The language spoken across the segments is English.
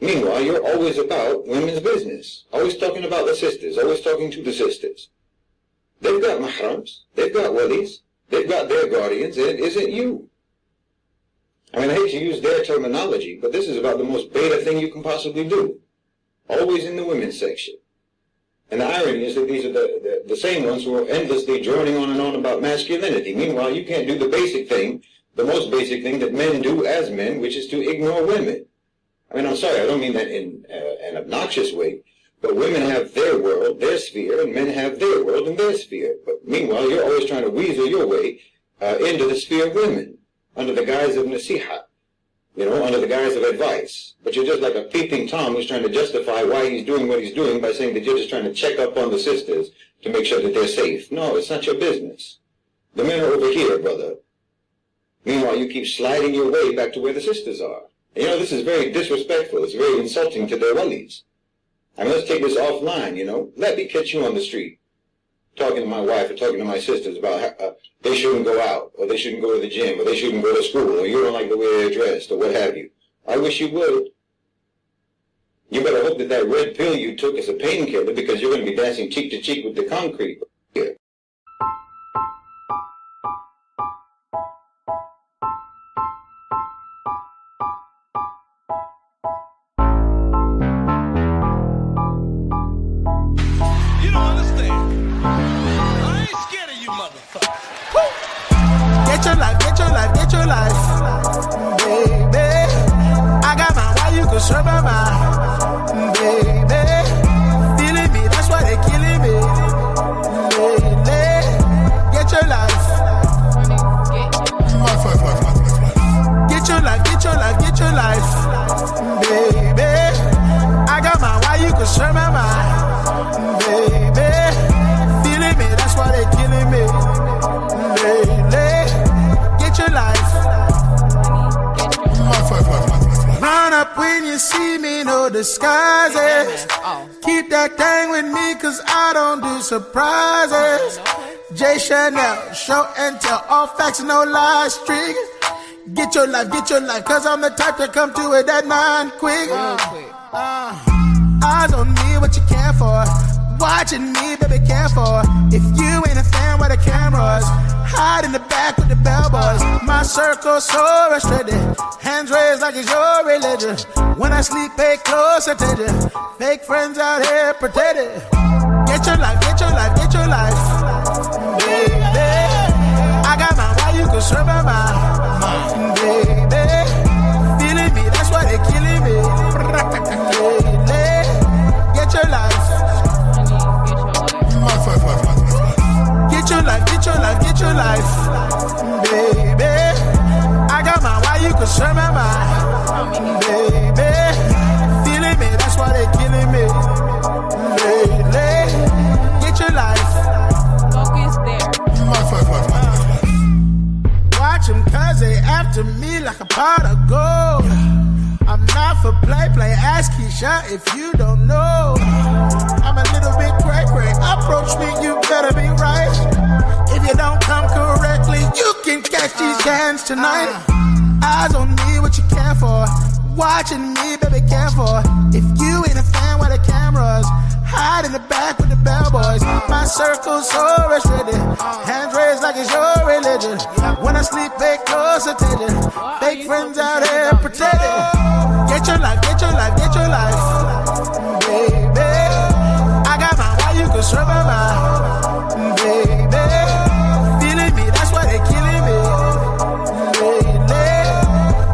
Meanwhile, you're always about women's business. Always talking about the sisters. Always talking to the sisters. They've got mahrams. They've got walis. They've got their guardians, and it isn't you. I mean, I hate to use their terminology, but this is about the most beta thing you can possibly do. Always in the women's section. And the irony is that these are the same ones who are endlessly droning on and on about masculinity. Meanwhile, you can't do the basic thing, the most basic thing that men do as men, which is to ignore women. I mean, I'm sorry, I don't mean that in an obnoxious way, but women have their world, their sphere, and men have their world and their sphere. But meanwhile, you're always trying to weasel your way into the sphere of women, under the guise of nasiha, under the guise of advice. But you're just like a peeping Tom who's trying to justify why he's doing what he's doing by saying that you're just trying to check up on the sisters to make sure that they're safe. No, it's not your business. The men are over here, brother. Meanwhile, you keep sliding your way back to where the sisters are. And, this is very disrespectful. It's very insulting to their walis. I mean, let's take this offline, Let me catch you on the street talking to my wife or talking to my sisters about how they shouldn't go out, or they shouldn't go to the gym, or they shouldn't go to school, or you don't like the way they're dressed, or what have you. I wish you would. You better hope that red pill you took is a painkiller, because you're going to be dancing cheek to cheek with the concrete here. Get your life, baby. I got my why you can serve my mind, baby. Feeling me, that's why they killing me, lady. Get your life. Get your life, baby. I got my why you can serve my mind, baby. Feeling me, that's why they killing me, lady. Get your life. Run up when you see me, no disguises. Keep that thing with me, cause I don't do surprises. J. Chanel, show and tell, all facts, no lies, streak. Get your life, cause I'm the type to come to it at 9 quick. Eyes on me, what you care for? Watching me, baby, care for. If you ain't a fan, where the cameras? Hide in the back with the bellboys. My circle so restricted. Hands raised like it's your religion. When I sleep, pay close attention. Fake friends out here pretending. Get your life, baby. I got my why you can serve my mind, baby. Feeling me, that's why they killing me, baby. Get your life. Get your life, baby. I got my why you can serve my mind, baby. Feeling me, that's why they killing me, baby. Get your life. Focus there. Watch them cause they after me like a pot of gold. I'm not for play, ask Keisha if you don't know. I'm a little bit cray-cray, approach me, you better be right. If you don't come correctly, you can catch these cans tonight. Eyes on me, what you care for? Watching me, baby, care for. If you ain't a fan, where the cameras? Hide in the back with the bellboys. My circle's so restricted. Hands raised like it's your religion. When I sleep, pay close attention. Fake friends out here pretending. Get your life, baby. I got my why you can serve my mind, baby. Feeling me, that's why they killing me, baby.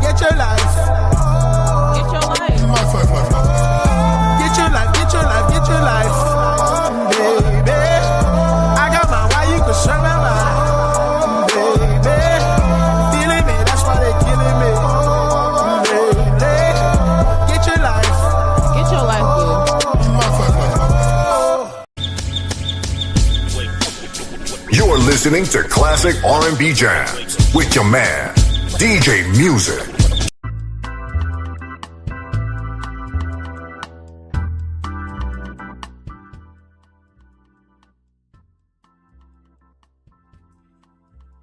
Get your life. Get your life. Get your life, baby. I got my why you can serve my mind, baby. Feeling me, that's why they killing me, baby. Get your life. Get your life, boo. You're listening to Classic R&B Jams with your man, DJ Music.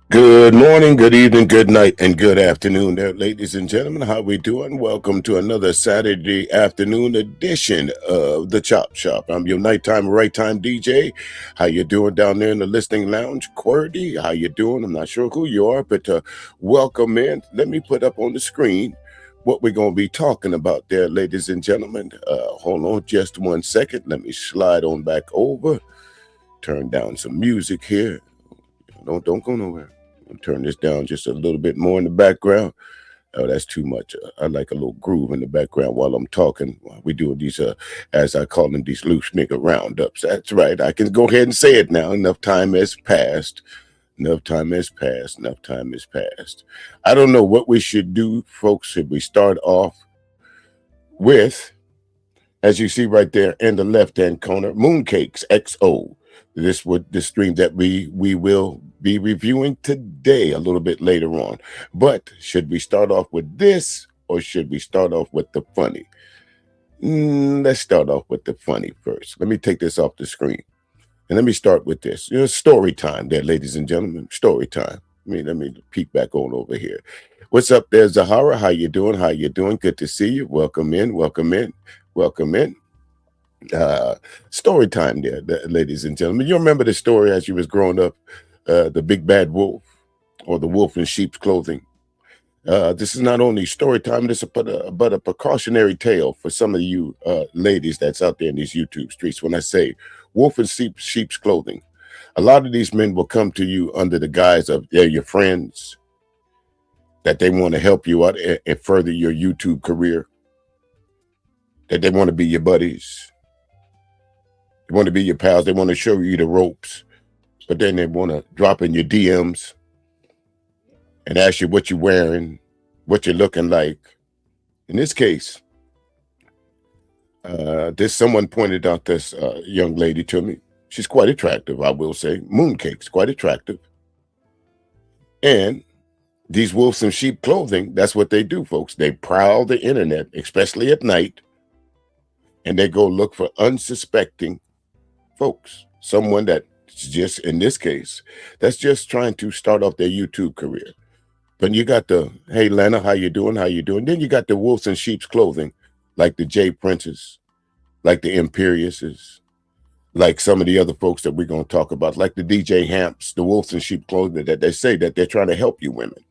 Good Good morning, good evening, good night, and good afternoon there, ladies and gentlemen. How we doing? Welcome to another Saturday afternoon edition of the Chop Shop. I'm your nighttime, right time DJ. How you doing down there in the listening lounge? QWERTY, how you doing? I'm not sure who you are, but welcome in. Let me put up on the screen what we're going to be talking about there, ladies and gentlemen. Hold on just 1 second. Let me slide on back over. Turn down some music here. Don't go nowhere. I'll turn this down just a little bit more in the background. Oh, that's too much. I like a little groove in the background while I'm talking. We do these, as I call them, these loose nigga roundups. That's right. I can go ahead and say it now. Enough time has passed. Enough time has passed. Enough time has passed. I don't know what we should do, folks. Should we start off with, as you see right there in the left-hand corner, Mooncakexo. This would the stream that we will be reviewing today a little bit later on. But should we start off with this or should we start off with the funny? Let's start off with the funny first. Let me take this off the screen. And let me start with this. Story time there, ladies and gentlemen. Story time. Let me peek back on over here. What's up there, Zahara? How you doing? How you doing? Good to see you. Welcome in. Welcome in. Welcome in. Story time there, ladies and gentlemen. You remember the story as you was growing up, the big bad wolf or the wolf in sheep's clothing. This is not only story time, but a precautionary tale for some of you ladies that's out there in these YouTube streets. When I say wolf in sheep's clothing, a lot of these men will come to you under the guise of they're your friends, that they want to help you out and further your YouTube career, that they want to be your buddies. They want to be your pals. They want to show you the ropes, but then they want to drop in your DMs and ask you what you're wearing, what you're looking like. In this case, someone pointed out this young lady to me. She's quite attractive, I will say. Mooncakes, quite attractive. And these wolves in sheep clothing, that's what they do, folks. They prowl the internet, especially at night, and they go look for unsuspecting folks, someone that's just, in this case, that's just trying to start off their YouTube career. But you got the, hey, Lana, how you doing? How you doing? Then you got the wolves in sheep's clothing, like the J Princes, like the Imperiuses, like some of the other folks that we're going to talk about, like the DJ Hamps, the wolves in sheep clothing, that they say that they're trying to help you women.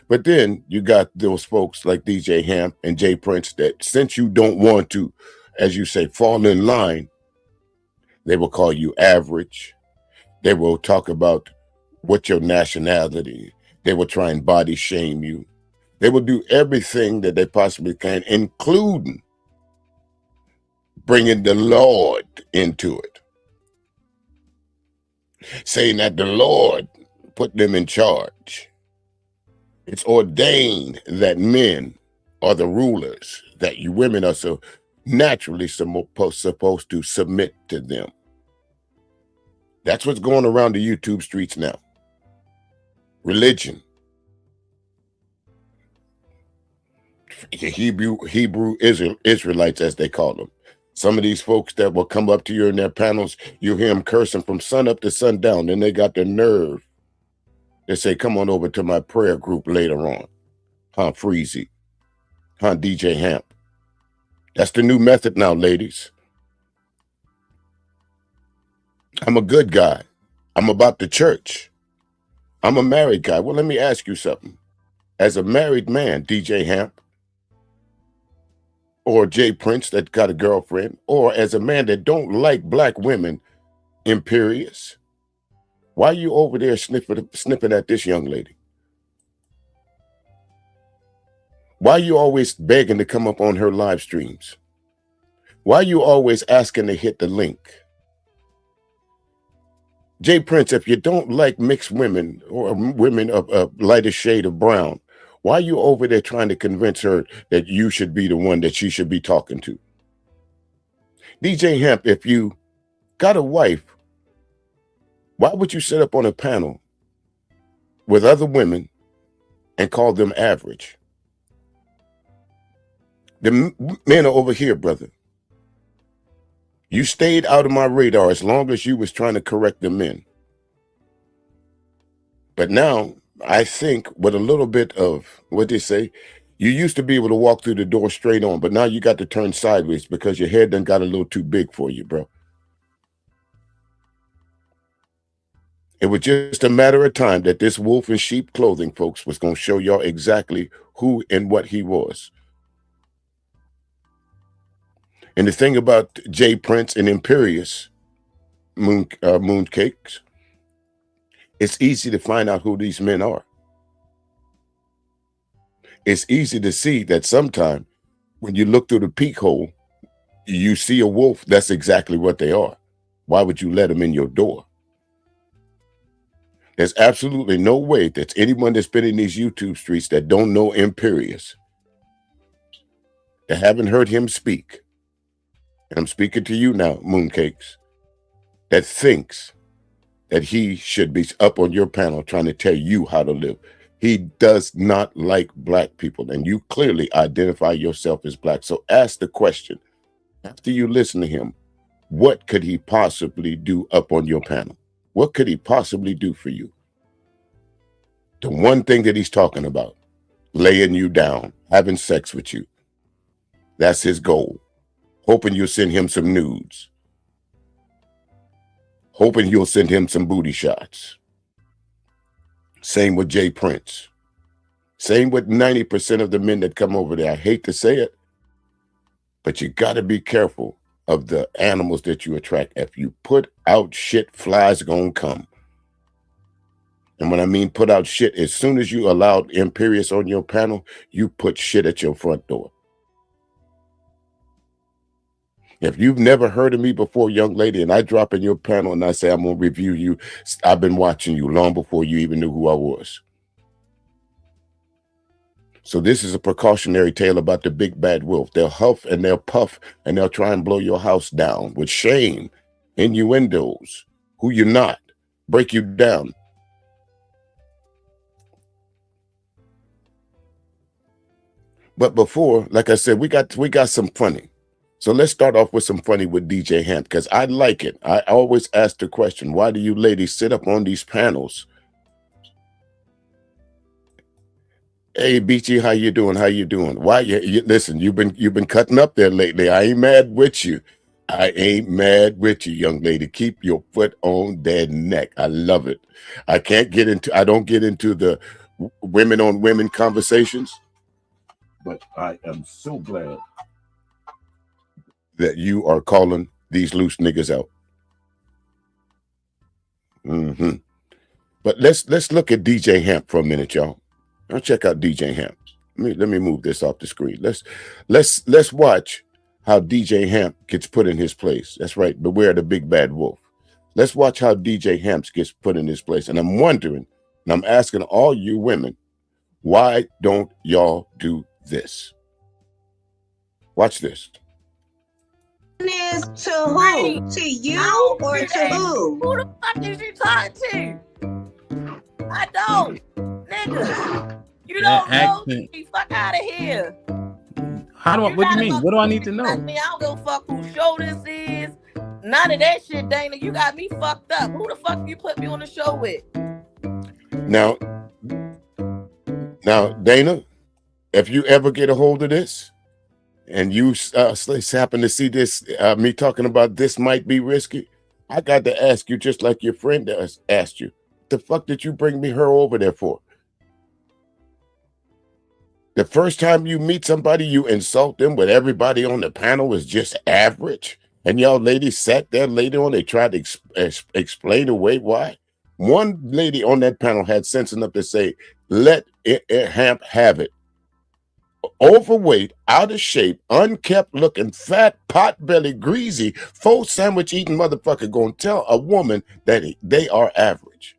But then you got those folks like DJ Hamp and J Prince that, since you don't want to, as you say, fall in line, they will call you average. They will talk about what your nationality. They will try and body shame you. They will do everything that they possibly can, including bringing the Lord into it, saying that the Lord put them in charge. It's ordained that men are the rulers, that you women are so naturally supposed to submit to them. That's what's going around the YouTube streets now. Religion. Hebrew Israelites, as they call them. Some of these folks that will come up to you in their panels, you hear them cursing from sun up to sundown. Then they got the nerve. They say, come on over to my prayer group later on. Freezy. DJ Hamp. That's the new method now, ladies. I'm a good guy. I'm about the church. I'm a married guy. Well, let me ask you something. As a married man, DJ Hamp, or J Prince that got a girlfriend, or as a man that don't like black women, Imperious, why are you over there snipping at this young lady? Why are you always begging to come up on her live streams? Why are you always asking to hit the link? J Prince, if you don't like mixed women or women of a lighter shade of brown, why are you over there trying to convince her that you should be the one that she should be talking to? DJ Hamp, if you got a wife, why would you sit up on a panel with other women and call them average? The men are over here, brother. You stayed out of my radar as long as you was trying to correct the men. But now I think with a little bit of what they say, you used to be able to walk through the door straight on, but now you got to turn sideways because your head done got a little too big for you, bro. It was just a matter of time that this wolf in sheep clothing, folks, was going to show y'all exactly who and what he was. And the thing about J. Prince and Imperious Mooncakes, it's easy to find out who these men are. It's easy to see that sometime when you look through the peek hole, you see a wolf. That's exactly what they are. Why would you let them in your door? There's absolutely no way that anyone that's been in these YouTube streets that don't know Imperious, that haven't heard him speak, and I'm speaking to you now, Mooncakes, that thinks that he should be up on your panel trying to tell you how to live. He does not like black people, and you clearly identify yourself as black. So ask the question, after you listen to him, what could he possibly do up on your panel? What could he possibly do for you? The one thing that he's talking about, laying you down, having sex with you. That's his goal. Hoping you'll send him some nudes. Hoping you'll send him some booty shots. Same with Jay Prince. Same with 90% of the men that come over there. I hate to say it, but you got to be careful of the animals that you attract. If you put out shit, flies gonna come. And when I mean put out shit, as soon as you allowed Imperious on your panel, you put shit at your front door. If you've never heard of me before, young lady, and I drop in your panel and I say I'm gonna review you, I've been watching you long before you even knew who I was. So this is a precautionary tale about the big bad wolf. They'll huff and they'll puff and they'll try and blow your house down with shame, innuendos, who you're not, break you down. But before, like I said, we got some funny. So let's start off with some funny with DJ Hamp, because I like it. I always ask the question, why do you ladies sit up on these panels? Hey, Beachy, how you doing? How you doing? Why you listen, you've been cutting up there lately. I ain't mad with you. I ain't mad with you, young lady. Keep your foot on their neck. I love it. I don't get into the women on women conversations, but I am so glad that you are calling these loose niggas out. But let's look at DJ Hamp for a minute, y'all. I'll check out DJ Hamp. Let me move this off the screen. Let's watch how DJ Hamp gets put in his place. That's right. Beware the big bad wolf. Let's watch how DJ Hamp gets put in his place. And I'm wondering, and I'm asking all you women, why don't y'all do this? Watch this. Is to who? To you or to who? Who the fuck is you talking to? I don't. Nigga. You don't know me. Fuck out of here. What do you mean? What do I need to know? I don't give a fuck whose show this is. None of that shit, Dana. You got me fucked up. Who the fuck you put me on the show with? Now, Dana, if you ever get a hold of this, and you happen to see this, me talking about this might be risky, I got to ask you, just like your friend asked you, the fuck did you bring me her over there for? The first time you meet somebody, you insult them, but everybody on the panel is just average. And y'all ladies sat there later on, they tried to explain away why. One lady on that panel had sense enough to say, let Hamp have it. Overweight, out of shape, unkept looking, fat, pot-belly, greasy, faux sandwich eating motherfucker gonna tell a woman that they are average.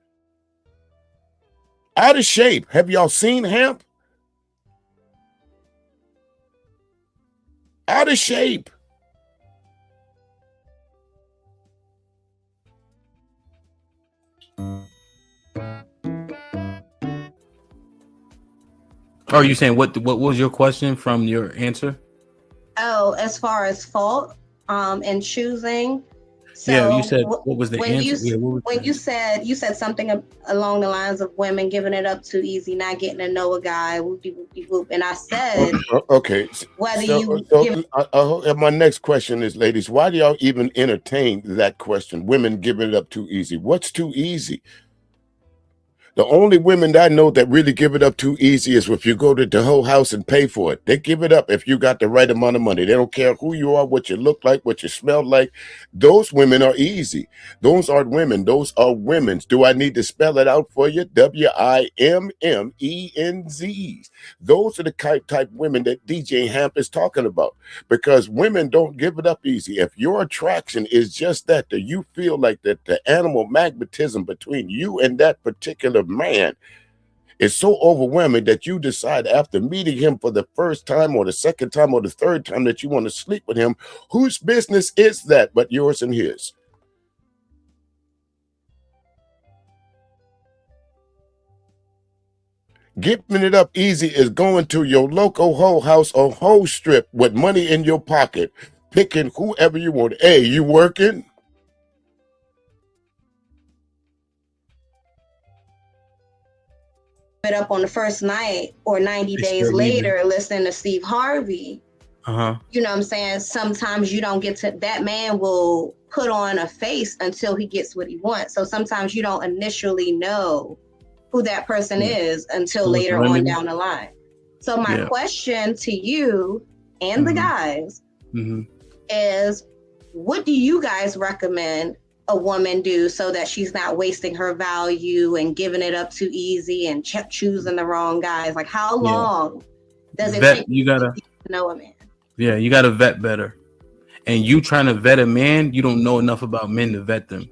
Out of shape. Have y'all seen Hamp? Out of shape. Oh, are you saying what was your question from your answer? Oh, as far as fault in choosing So yeah, you said what was the when answer? you said something along the lines of women giving it up too easy, not getting to know a guy, whoopty whoopty whoop, and I said Okay. whether So, you so give my next question is, ladies, why do y'all even entertain that question? Women giving it up too easy. What's too easy? The only women that I know that really give it up too easy is if you go to the whole house and pay for it. They give it up if you got the right amount of money. They don't care who you are, what you look like, what you smell like. Those women are easy. Those aren't women. Those are women's. Do I need to spell it out for you? WIMMENZs. Those are the type women that DJ Hamp is talking about, because women don't give it up easy. If your attraction is just that you feel like that the animal magnetism between you and that particular man is so overwhelming that you decide after meeting him for the first time or the second time or the third time that you want to sleep with him, whose business is that but yours and his? Giving it up easy is going to your local hoe house or hoe strip with money in your pocket, picking whoever you want. Hey, you working? it up on the first night or 90 days later listening to Steve Harvey. You know what I'm saying? Sometimes you don't get to, that man will put on a face until he gets what he wants. So sometimes you don't initially know who that person is until later on down the line. So my question to you and the guys is, what do you guys recommend a woman do so that she's not wasting her value and giving it up too easy and choosing the wrong guys? Like, how long does it take you to know a man? Yeah, you gotta vet better. And you trying to vet a man, you don't know enough about men to vet them.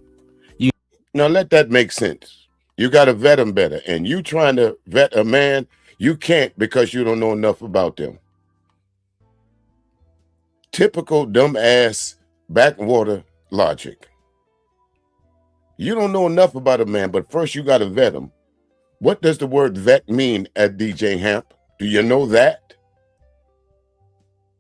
Now let that make sense. You gotta vet them better. And you trying to vet a man, you can't because you don't know enough about them. Typical dumbass backwater logic. You don't know enough about a man, but first you gotta vet him. What does the word vet mean at DJ Hamp? Do you know that?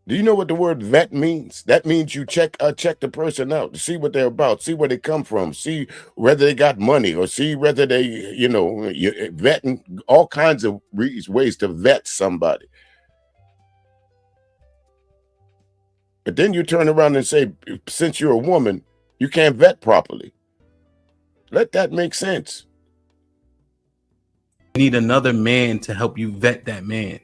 Do you know what the word vet means? That means you check the person out to see what they're about, see where they come from, see whether they got money, or see whether they, you're vetting, all kinds of ways to vet somebody. But then you turn around and say, since you're a woman, you can't vet properly. Let that make sense. You need another man to help you vet that man.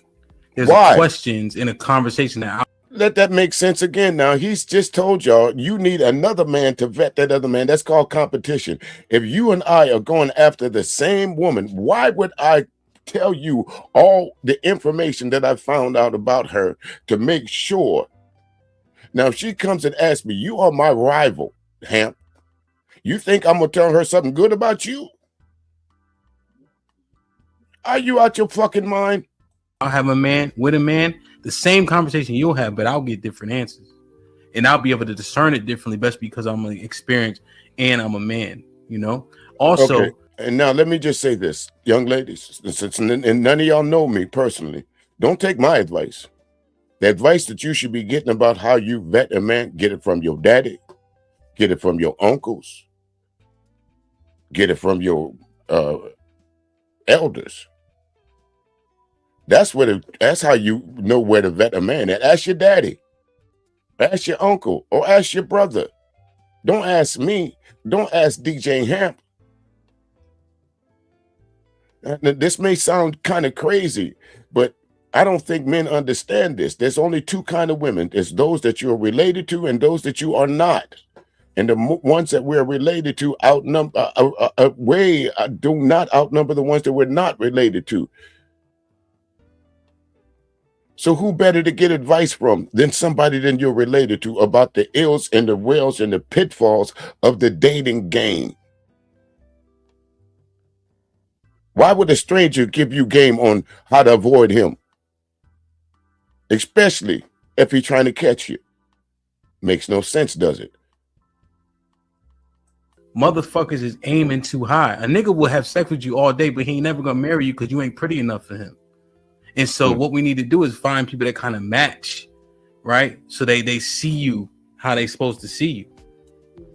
There's questions in a conversation that let that make sense again. Now, he's just told y'all you need another man to vet that other man. That's called competition. If you and I are going after the same woman, why would I tell you all the information that I found out about her to make sure? Now, if she comes and asks me, you are my rival, Hamp, you think I'm going to tell her something good about you? Are you out your fucking mind? I'll have a man with a man, the same conversation you'll have, but I'll get different answers. And I'll be able to discern it differently, best because I'm experienced and I'm a man, Also, okay. And now let me just say this, young ladies, and none of y'all know me personally. Don't take my advice. The advice that you should be getting about how you vet a man, get it from your daddy, get it from your uncles, get it from your elders. That's how you know where to vet a man. And ask your daddy, ask your uncle, or ask your brother. Don't ask me. Don't ask DJ Hamp. This may sound kind of crazy, but I don't think men understand this. There's only two kinds of women. There's those that you're related to and those that you are not. And the ones that we're related to do not outnumber the ones that we're not related to. So who better to get advice from than somebody that you're related to about the ills and the wills and the pitfalls of the dating game? Why would a stranger give you game on how to avoid him? Especially if he's trying to catch you. Makes no sense, does it? Motherfuckers is aiming too high. A nigga will have sex with you all day, but he ain't never gonna marry you because you ain't pretty enough for him. And so what we need to do is find people that kind of match, right? So they see you how they supposed to see you.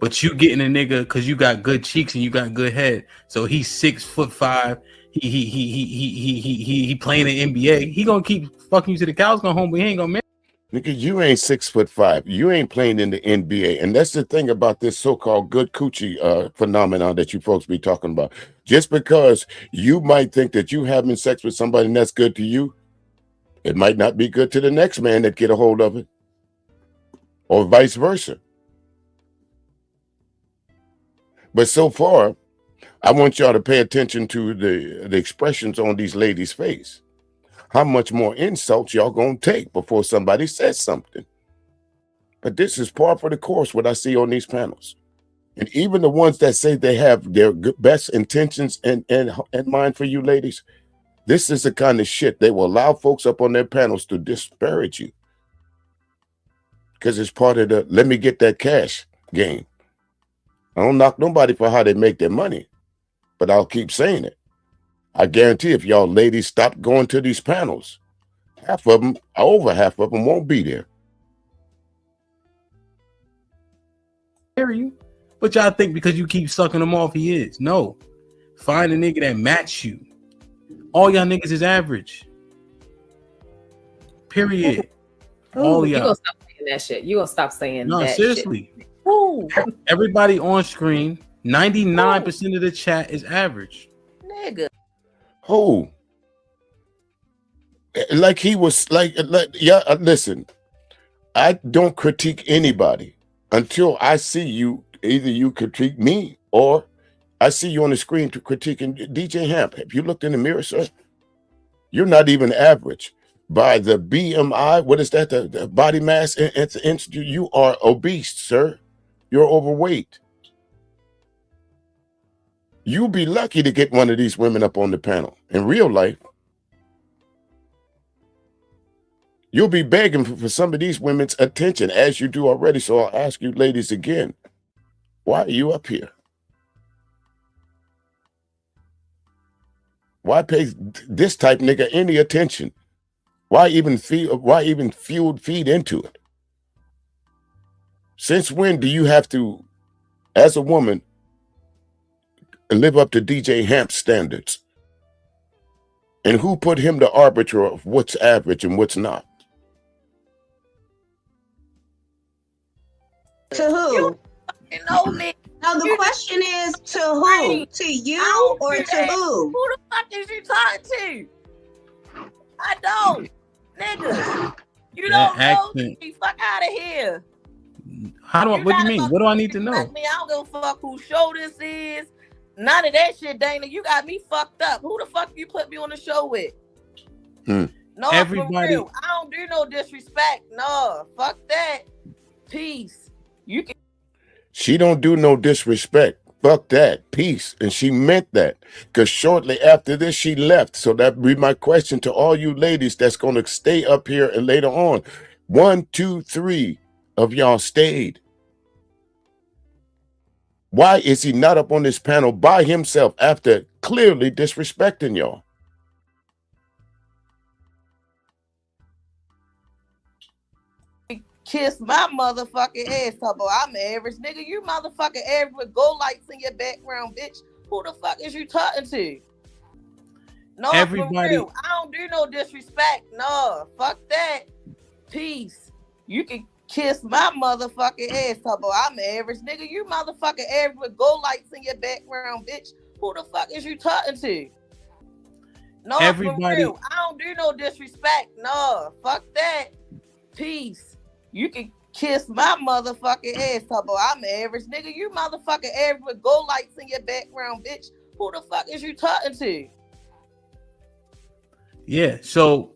but you getting a nigga because you got good cheeks and you got good head. So he's 6'5". He playing in NBA. He gonna keep fucking you to the cows go home, but he ain't gonna marry. Nigga, you ain't 6'5". You ain't playing in the NBA. And that's the thing about this so-called good coochie phenomenon that you folks be talking about. Just because you might think that you having sex with somebody and that's good to you, it might not be good to the next man that get a hold of it. Or vice versa. But so far, I want y'all to pay attention to the expressions on these ladies' face. How much more insults y'all gonna take before somebody says something? But this is par for the course what I see on these panels. And even the ones that say they have their best intentions in mind for you ladies, this is the kind of shit they will allow folks up on their panels to disparage you. Because it's part of the let me get that cash game. I don't knock nobody for how they make their money, but I'll keep saying it. I guarantee if y'all ladies stop going to these panels, over half of them won't be there. You, but y'all think because you keep sucking him off, he is. No, find a nigga that match you. All y'all niggas is average. Period. All y'all. You gonna stop saying that shit. You gonna stop saying no, that seriously. Shit. Ooh. Everybody on screen, 99% of the chat is average. Nigga. Who? Like he was like yeah, listen, I don't critique anybody until I see you, either you critique me or I see you on the screen to critiquing DJ Hamp. Have you looked in the mirror, sir? You're not even average. By the BMI, what is that? The body mass institute, you are obese, sir. You're overweight. You'll be lucky to get one of these women up on the panel. In real life, you'll be begging for some of these women's attention, as you do already. So I'll ask you ladies again, why are you up here? Why pay this type nigga any attention? Why even feed into it? Since when do you have to, as a woman, live up to DJ Hamp's standards? And who put him the arbiter of what's average and what's not? To who? You know me. No, the question is to who? To you or to who? Who the fuck is you talking to? I don't. Nigga. You don't know me. Fuck out of here. What do you mean? What do I need to know? Me, I don't give a fuck who show this is. None of that shit, Dana. You got me fucked up. Who the fuck you put me on the show with? No, everybody. For real. I don't do no disrespect. No, fuck that. Peace. You can. She don't do no disrespect. Fuck that. Peace. And she meant that. Because shortly after this, she left. So that be my question to all you ladies that's going to stay up here and later on. 1, 2, 3 of y'all stayed. Why is he not up on this panel by himself after clearly disrespecting y'all? Kiss my motherfucking ass, Tubbo. I'm average, nigga. You motherfucking average with gold lights in your background, bitch. Who the fuck is you talking to? No, everybody. For real. I don't do no disrespect. No, fuck that. Peace. You can kiss my motherfucking ass, Tubbo. I'm average, nigga. You motherfucking average with gold lights in your background, bitch. Who the fuck is you talking to? No, everybody. For real. I don't do no disrespect. No, fuck that. Peace. You can kiss my motherfucking ass, Tubbo. I'm average, nigga. You motherfucking average with gold lights in your background, bitch. Who the fuck is you talking to? Yeah, so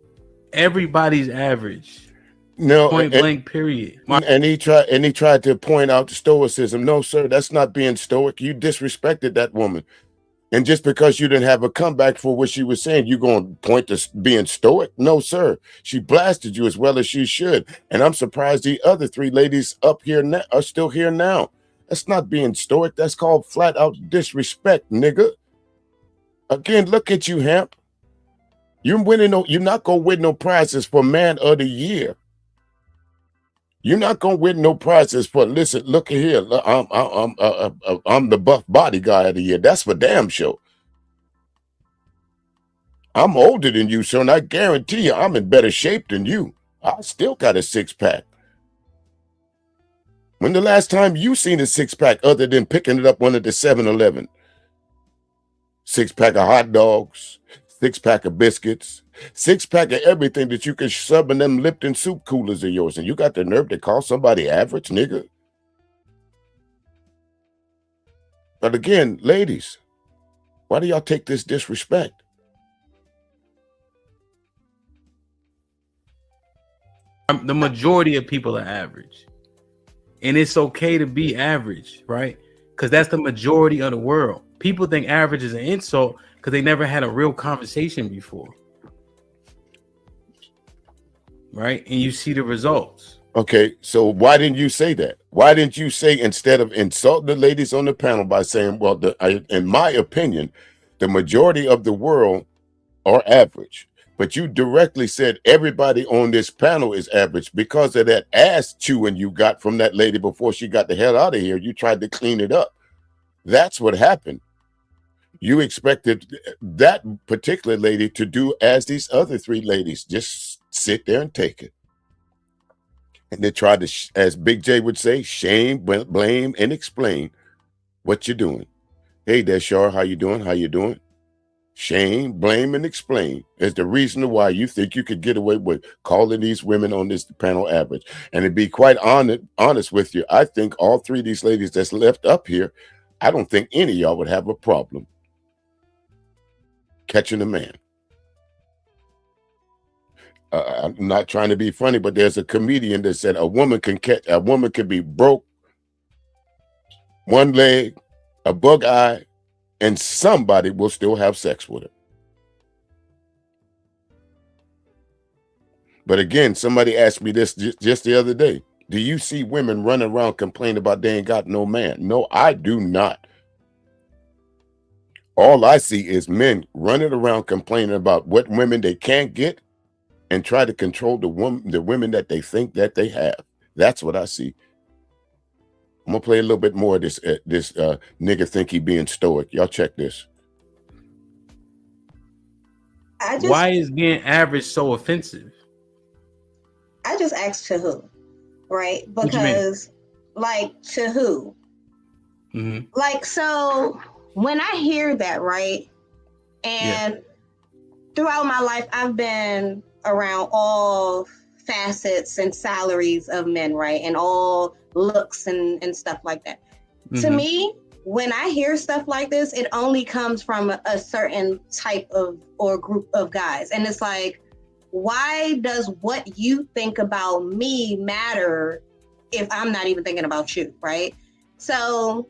everybody's average. No, point blank, period. And he tried to point out stoicism. No, sir, that's not being stoic. You disrespected that woman. And just because you didn't have a comeback for what she was saying, you going to point to being stoic? No, sir. She blasted you as well as she should. And I'm surprised the other 3 ladies up here now are still here now. That's not being stoic. That's called flat out disrespect, nigga. Again, look at you, Hamp. You're not going to win no prizes for Man of the Year. You're not gonna win no prizes for. Listen, look here. I'm the buff body guy of the year. That's for damn sure. I'm older than you, so and I guarantee you, I'm in better shape than you. I still got a 6-pack. When the last time you seen a 6-pack other than picking it up one at the 7-Eleven? 6-pack of hot dogs, 6-pack of biscuits, 6-pack of everything that you can sub in them Lipton soup coolers of yours. And you got the nerve to call somebody average, nigga? But again, ladies, why do y'all take this disrespect? The majority of people are average. And it's okay to be average, right? Because that's the majority of the world. People think average is an insult because they never had a real conversation before. Right? And you see the results. Okay, so why didn't you say that? Why didn't you say, instead of insulting the ladies on the panel by saying, well, in my opinion, the majority of the world are average. But you directly said everybody on this panel is average because of that ass chewing you got from that lady before she got the hell out of here. You tried to clean it up. That's what happened. You expected that particular lady to do as these other 3 ladies, just sit there and take it. And they tried to, as Big J would say, shame, blame, and explain what you're doing. Hey there, Shar, how you doing? How you doing? Shame, blame, and explain is the reason why you think you could get away with calling these women on this panel average. And to be quite honest with you, I think all 3 of these ladies that's left up here, I don't think any of y'all would have a problem catching a man. I'm not trying to be funny, but there's a comedian that said a woman can be broke, one leg, a bug eye, and somebody will still have sex with her. But again, somebody asked me this just the other day. Do you see women running around complaining about they ain't got no man? No, I do not. All I see is men running around complaining about what women they can't get and try to control the women that they think that they have. That's what I see. I'm gonna play a little bit more of this nigga think he being stoic. Y'all check this. Why is being average so offensive? I just asked to who, right? Because, like, to who? Mm-hmm. Like, so when I hear that, right? And throughout my life, I've been around all facets and salaries of men, right? And all looks and stuff like that. Mm-hmm. To me, when I hear stuff like this, it only comes from a certain type of or group of guys. And it's like, why does what you think about me matter if I'm not even thinking about you, right? So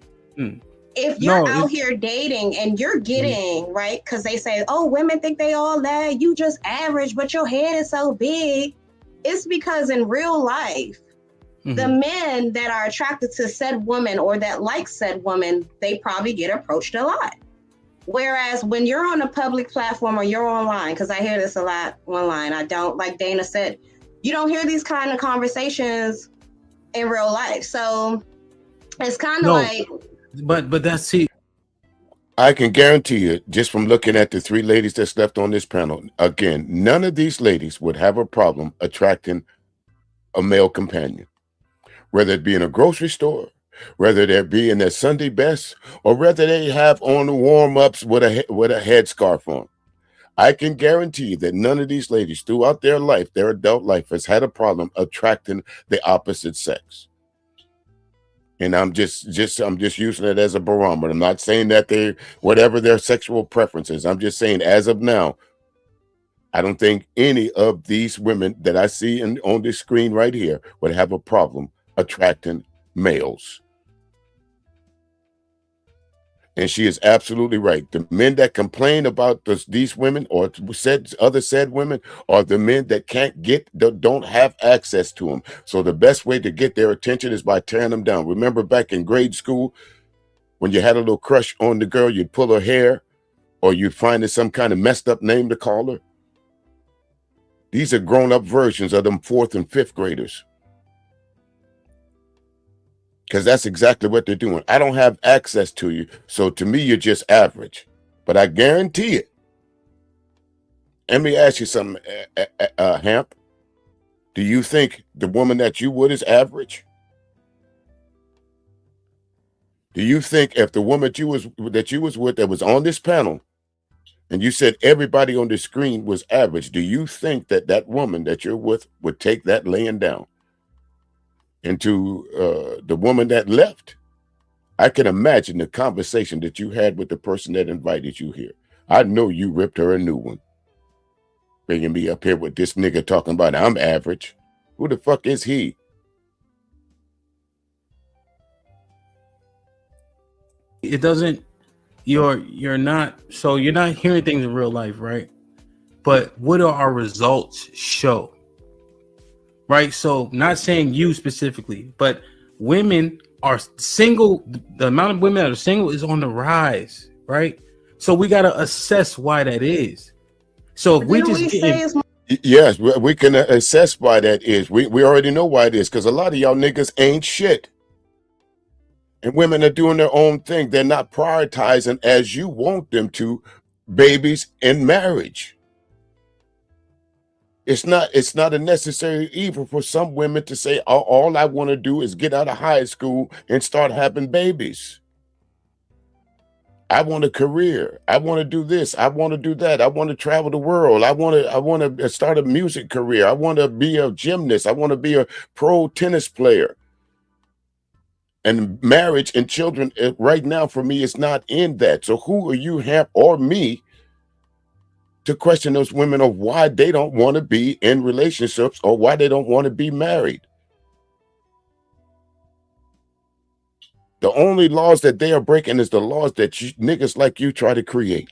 if you're out here dating and you're getting, right, because they say, oh, women think they all that, you just average, but your head is so big. It's because in real life, the men that are attracted to said woman or that like said woman, they probably get approached a lot. Whereas when you're on a public platform or you're online, because I hear this a lot online, I don't, like Dana said, you don't hear these kind of conversations in real life. So it's kind of like. But that's it. I can guarantee you, just from looking at the 3 ladies that's left on this panel, again, none of these ladies would have a problem attracting a male companion. Whether it be in a grocery store, whether they be in their Sunday best, or whether they have on warm-ups with a headscarf on. I can guarantee you that none of these ladies throughout their life, their adult life, has had a problem attracting the opposite sex. And I'm just using it as a barometer. I'm not saying that they, whatever their sexual preferences, I'm just saying as of now, I don't think any of these women that I see on this screen right here would have a problem attracting males. And she is absolutely right. The men that complain about these women or said women are the men that don't have access to them. So the best way to get their attention is by tearing them down. Remember back in grade school, when you had a little crush on the girl, you'd pull her hair or you'd find some kind of messed up name to call her. These are grown-up versions of them 4th and 5th graders. Because that's exactly what they're doing. I don't have access to you. So to me, you're just average. But I guarantee it. Let me ask you something, Hamp. Do you think the woman that you with is average? Do you think if the woman that you was with that was on this panel, and you said everybody on the screen was average, do you think that that woman that you're with would take that laying down into the woman that left? I can imagine the conversation that you had with the person that invited you here. I know you ripped her a new one. Bringing me up here with this nigga talking about I'm average. Who the fuck is he? It doesn't. You're not. So you're not hearing things in real life, right? But what do our results show? Right. So not saying you specifically, but women are single. The amount of women that are single is on the rise, right? So we got to assess why that is. So if we just yes, we can assess why that is. We already know why it is, because a lot of y'all niggas ain't shit. And women are doing their own thing. They're not prioritizing as you want them to, babies and marriage. It's not a necessary evil for some women to say, all I want to do is get out of high school and start having babies. I want a career. I want to do this. I want to do that. I want to travel the world. I want to start a music career. I want to be a gymnast. I want to be a pro tennis player. And marriage and children right now for me is not in that. So who are you, Hamp, or me, to question those women of why they don't want to be in relationships or why they don't want to be married? The only laws that they are breaking is the laws that niggas like you try to create.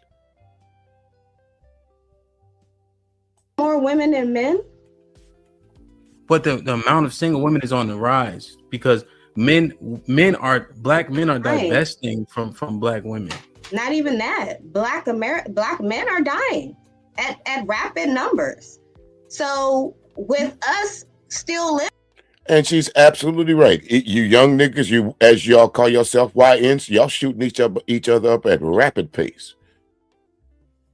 More women than men? But the amount of single women is on the rise because black men are divesting from black women. Not even that. Black men are dying at rapid numbers. So with us still living. And she's absolutely right. You young niggas, you as y'all call yourself YNs, y'all shooting each other up at rapid pace.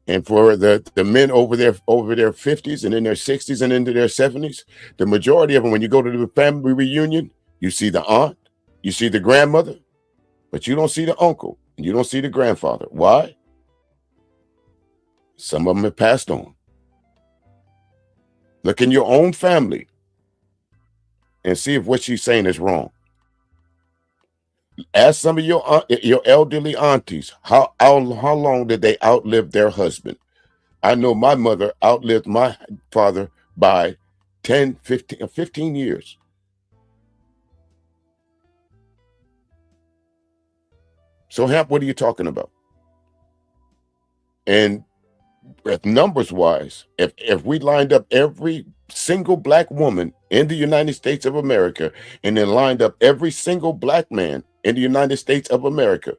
And for the men over their 50s and in their 60s and into their 70s, the majority of them, when you go to the family reunion, you see the aunt, you see the grandmother, but you don't see the uncle and you don't see the grandfather. Why? Some of them have passed on. Look in your own family and see if what she's saying is wrong. Ask some of your elderly aunties, how long did they outlive their husband? I know my mother outlived my father by 10, 15 years. So, Hamp, what are you talking about? And numbers wise, if we lined up every single black woman in the United States of America and then lined up every single black man in the United States of America,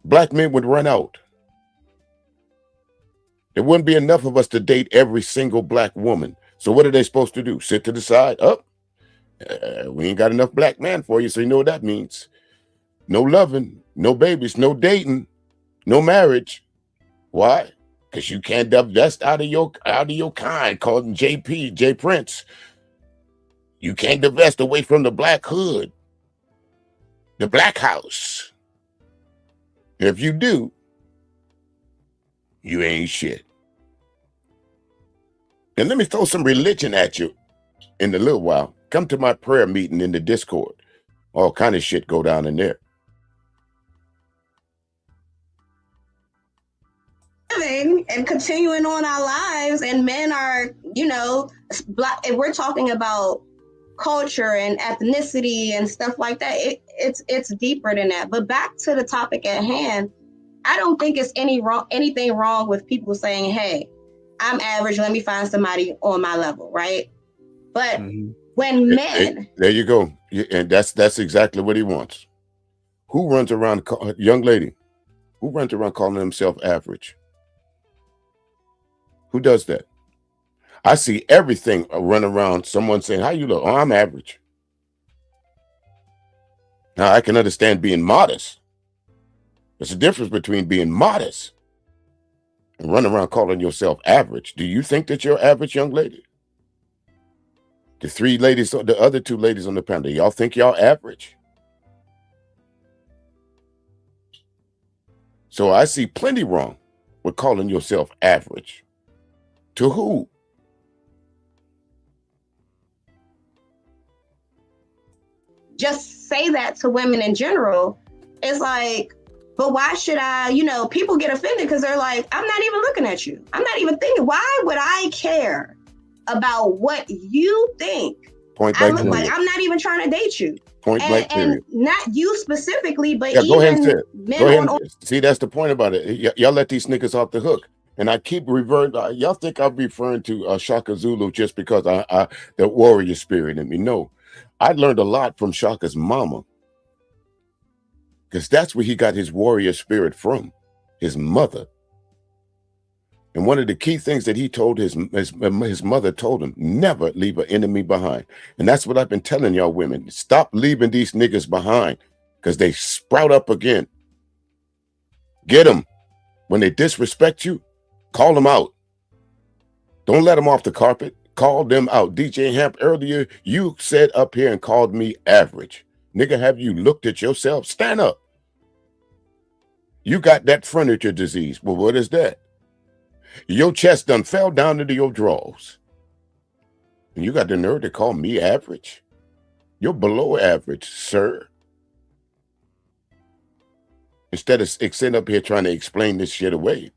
black men would run out. There wouldn't be enough of us to date every single black woman. So what are they supposed to do? Sit to the side? We ain't got enough black men for you, so you know what that means. No loving, no babies, no dating, no marriage. Why? Because you can't divest out of your kind, called JP, J Prince. You can't divest away from the black hood, the black house. If you do, you ain't shit. And let me throw some religion at you in a little while. Come to my prayer meeting in the Discord. All kind of shit go down in there. And continuing on our lives, and men are, if we're talking about culture and ethnicity and stuff like that, it's deeper than that. But back to the topic at hand, I don't think it's anything wrong with people saying, hey, I'm average, let me find somebody on my level, right? But when men... There you go. And that's exactly what he wants. Who runs around, young lady, who runs around calling himself average? Who does that? I see everything run around. Someone saying, "How you look?" "Oh, I'm average." Now I can understand being modest. There's a difference between being modest and running around calling yourself average. Do you think that you're average, young lady? The three ladies, the other two ladies on the panel, y'all think y'all average? So I see plenty wrong with calling yourself average. To who? Just say that to women in general. It's like, but why should I, people get offended because they're like, I'm not even looking at you. I'm not even thinking. Why would I care about what you think? Point I blank look like period. I'm not even trying to date you. Point blank period. And not you specifically, but Yeah, go ahead and say even it. men Go ahead on. and, see, that's the point about it. Y'all let these niggas off the hook. And I keep reverting. Y'all think I'm referring to Shaka Zulu just because I the warrior spirit in me. No, I learned a lot from Shaka's mama, because that's where he got his warrior spirit from, his mother. And one of the key things that he told his mother told him, never leave an enemy behind. And that's what I've been telling y'all women. Stop leaving these niggas behind, because they sprout up again. Get them. When they disrespect you, call them out. Don't let them off the carpet. Call them out. DJ Hamp, earlier you said up here and called me average. Nigga, have you looked at yourself? Stand up. You got that furniture disease. Well, what is that? Your chest done fell down into your drawers. And you got the nerve to call me average? You're below average, sir. Instead of sitting up here trying to explain this shit away.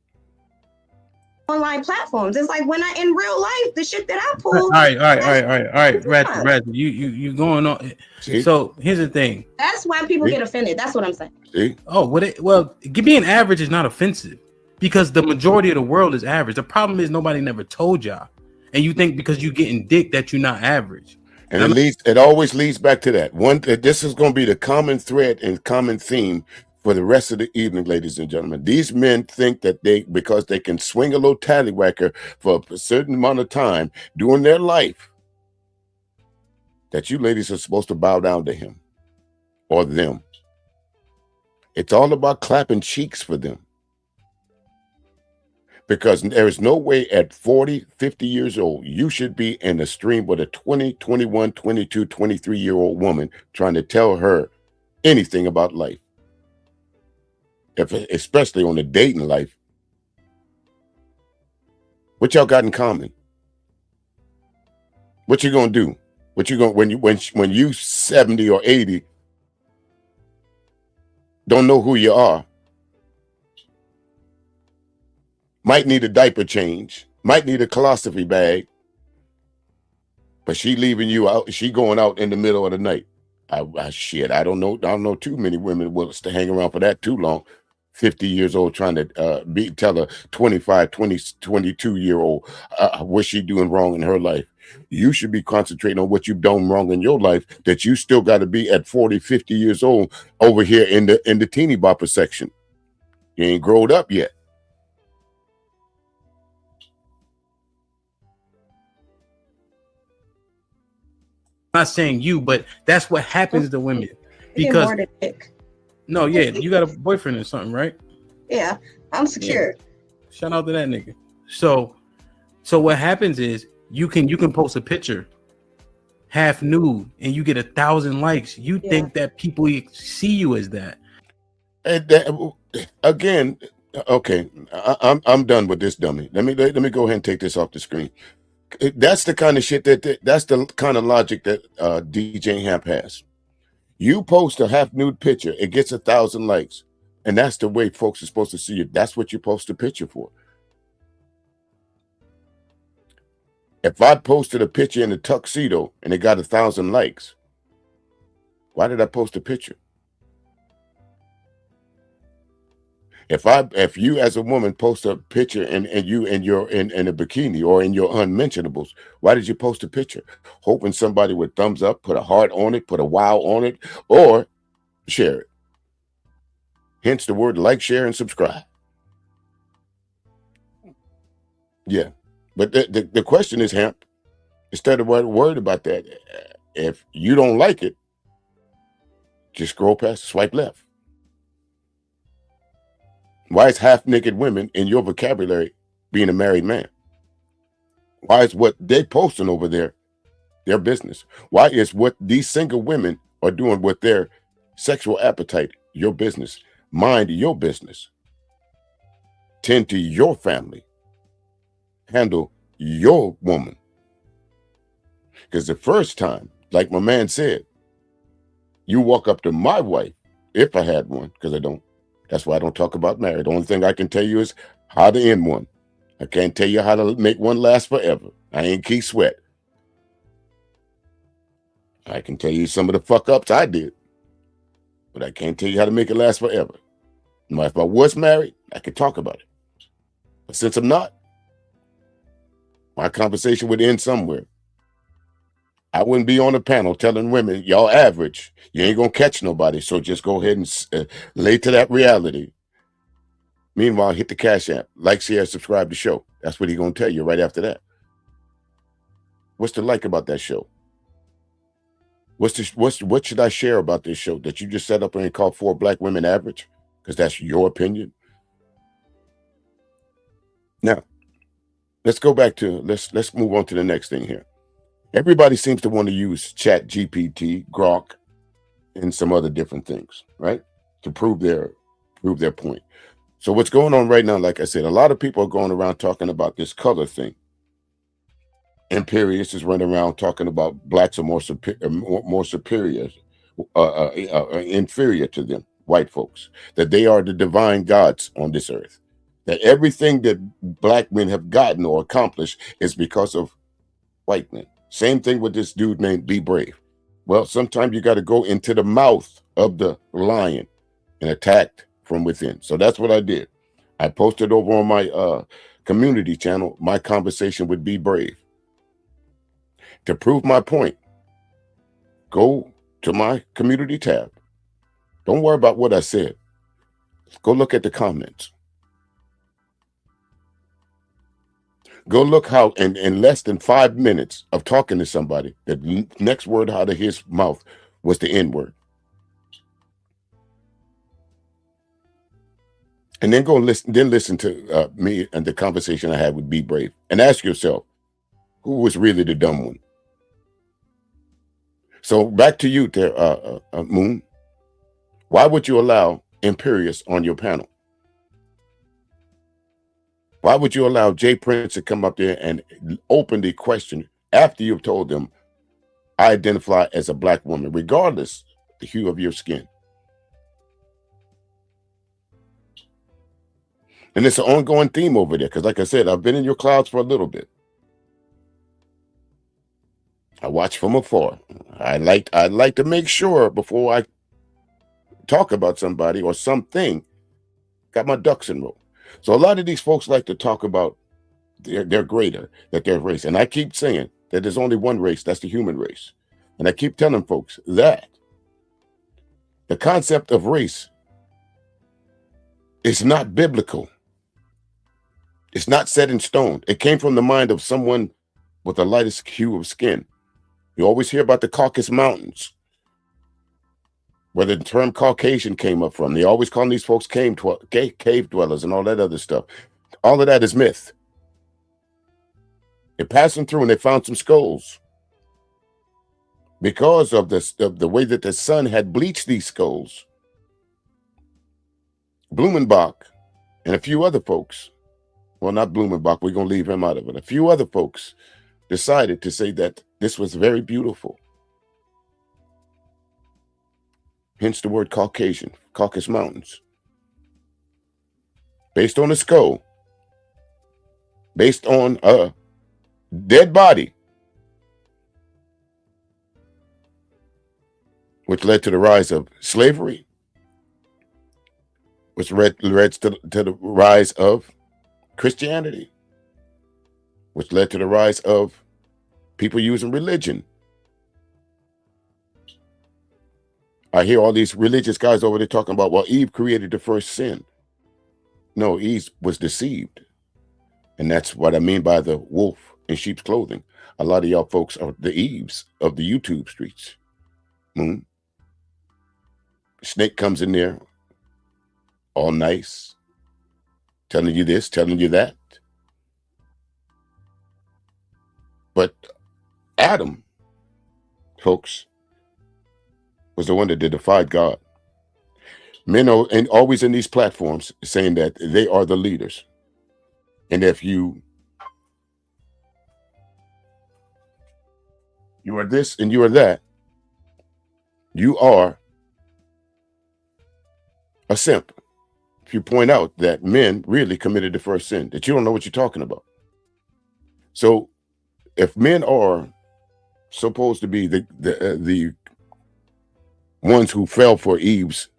Online platforms. It's like when in real life, the shit that I pull. All right. Ratchet, you going on. See? So here's the thing. That's why people get offended. That's what I'm saying. See? Oh, well, being average is not offensive, because the majority of the world is average. The problem is nobody never told y'all, and you think because you getting dick that you're not average. And it always leads back to that. This is going to be the common thread and common theme for the rest of the evening, ladies and gentlemen. These men think that because they can swing a little tallywhacker for a certain amount of time during their life, that you ladies are supposed to bow down to him or them. It's all about clapping cheeks for them. Because there is no way at 40, 50 years old, you should be in a stream with a 20, 21, 22, 23-year-old woman trying to tell her anything about life. Especially on the dating life. What y'all got in common? What you gonna do? What you gonna when you 70 or 80, don't know who you are? Might need a diaper change, might need a philosophy bag, but she leaving you out. She going out in the middle of the night. Shit, I don't know too many women willing to hang around for that too long. 50 years old trying to tell a 25, 20, 22-year-old what she doing wrong in her life. You should be concentrating on what you've done wrong in your life, that you still got to be at 40, 50 years old over here in the teeny bopper section. You ain't growed up yet. I'm not saying you, but that's what happens to women. Because no, yeah, you got a boyfriend or something, right? Yeah, I'm secure. Yeah. Shout out to that nigga. So what happens is you can post a picture half nude and you get 1,000 likes. You think that people see you as that. And again, okay, I'm done with this dummy. Let me go ahead and take this off the screen. That's the kind of shit that's the kind of logic that DJ Hamp has. You post a half nude picture, it gets 1,000 likes, and that's the way folks are supposed to see you. That's what you post a picture for. If I posted a picture in a tuxedo and it got 1,000 likes, why did I post a picture? If you as a woman post a picture and you in a bikini or in your unmentionables, why did you post a picture? Hoping somebody would thumbs up, put a heart on it, put a wow on it, or share it. Hence the word like, share, and subscribe. Yeah. But the question is, Hamp, instead of worried about that, if you don't like it, just scroll past, swipe left. Why is half naked women in your vocabulary being a married man? Why is what they posting over there their business? Why is what these single women are doing with their sexual appetite your business? Mind your business. Tend to your family. Handle your woman. Because the first time, like my man said, you walk up to my wife, if I had one, because I don't. That's why I don't talk about marriage. The only thing I can tell you is how to end one. I can't tell you how to make one last forever. I ain't Keith Sweat. I can tell you some of the fuck ups I did, but I can't tell you how to make it last forever. Now, if I was married, I could talk about it. But since I'm not, my conversation would end somewhere. I wouldn't be on a panel telling women, y'all average. You ain't going to catch nobody, so just go ahead and lay to that reality. Meanwhile, hit the Cash App. Like, share, subscribe to the show. That's what he's going to tell you right after that. What's the like about that show? What should I share about this show that you just set up and called 4 black women average? Because that's your opinion. Now, let's go back to, let's move on to the next thing here. Everybody seems to want to use Chat GPT, Grok, and some other different things, right? To prove their point. So what's going on right now, like I said, a lot of people are going around talking about this color thing. Imperius is running around talking about blacks are more superior, inferior to them, white folks, that they are the divine gods on this earth, that everything that black men have gotten or accomplished is because of white men. Same thing with this dude named Be Brave. Well, sometimes you got to go into the mouth of the lion and attack from within. So that's what I did. I posted over on my community channel my conversation with Be Brave. To prove my point, go to my community tab. Don't worry about what I said. Go look at the comments. Go look how in less than 5 minutes of talking to somebody, the next word out of his mouth was the N word. And then go listen to me and the conversation I had with Be Brave, and ask yourself, who was really the dumb one? So back to you there, Moon. Why would you allow Imperius on your panel? Why would you allow Jay Prince to come up there and openly question after you've told them, I identify as a black woman, regardless the hue of your skin? And it's an ongoing theme over there, because like I said, I've been in your clouds for a little bit. I watch from afar. I like to make sure before I talk about somebody or something, got my ducks in a row. So a lot of these folks like to talk about they're greater, that they're race. And I keep saying that there's only one race, that's the human race. And I keep telling folks that the concept of race is not biblical. It's not set in stone. It came from the mind of someone with the lightest hue of skin. You always hear about the Caucasus Mountains, where the term Caucasian came up from. They always call these folks cave dwellers and all that other stuff. All of that is myth. They're passing through and they found some skulls. Because of the way that the sun had bleached these skulls, Blumenbach and a few other folks, well, not Blumenbach, we're going to leave him out of it. A few other folks decided to say that this was very beautiful. Hence the word Caucasian, Caucasus Mountains. Based on a skull, based on a dead body, which led to the rise of slavery, which led to the rise of Christianity, which led to the rise of people using religion. I hear all these religious guys over there talking about, well, Eve created the first sin. No, Eve was deceived. And that's what I mean by the wolf in sheep's clothing. A lot of y'all folks are the Eves of the YouTube streets. Snake comes in there all nice, telling you this, telling you that. But Adam, folks, was the one that defied God. Men are and always in these platforms saying that they are the leaders. And if you are this and you are that, you are a simp. If you point out that men really committed the first sin, that you don't know what you're talking about. So if men are supposed to be the ones who fell for Eve's,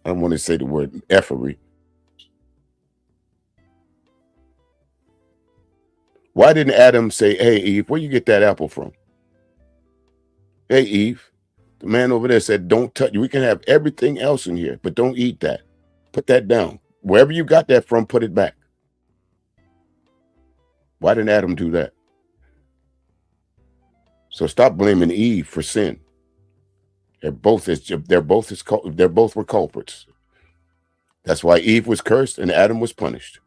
I don't want to say the word effery. Why didn't Adam say, hey, Eve, where you get that apple from? Hey, Eve, the man over there said, don't touch, we can have everything else in here, but don't eat that. Put that down. Wherever you got that from, put it back. Why didn't Adam do that? So stop blaming Eve for sin. They both were culprits. That's why Eve was cursed and Adam was punished.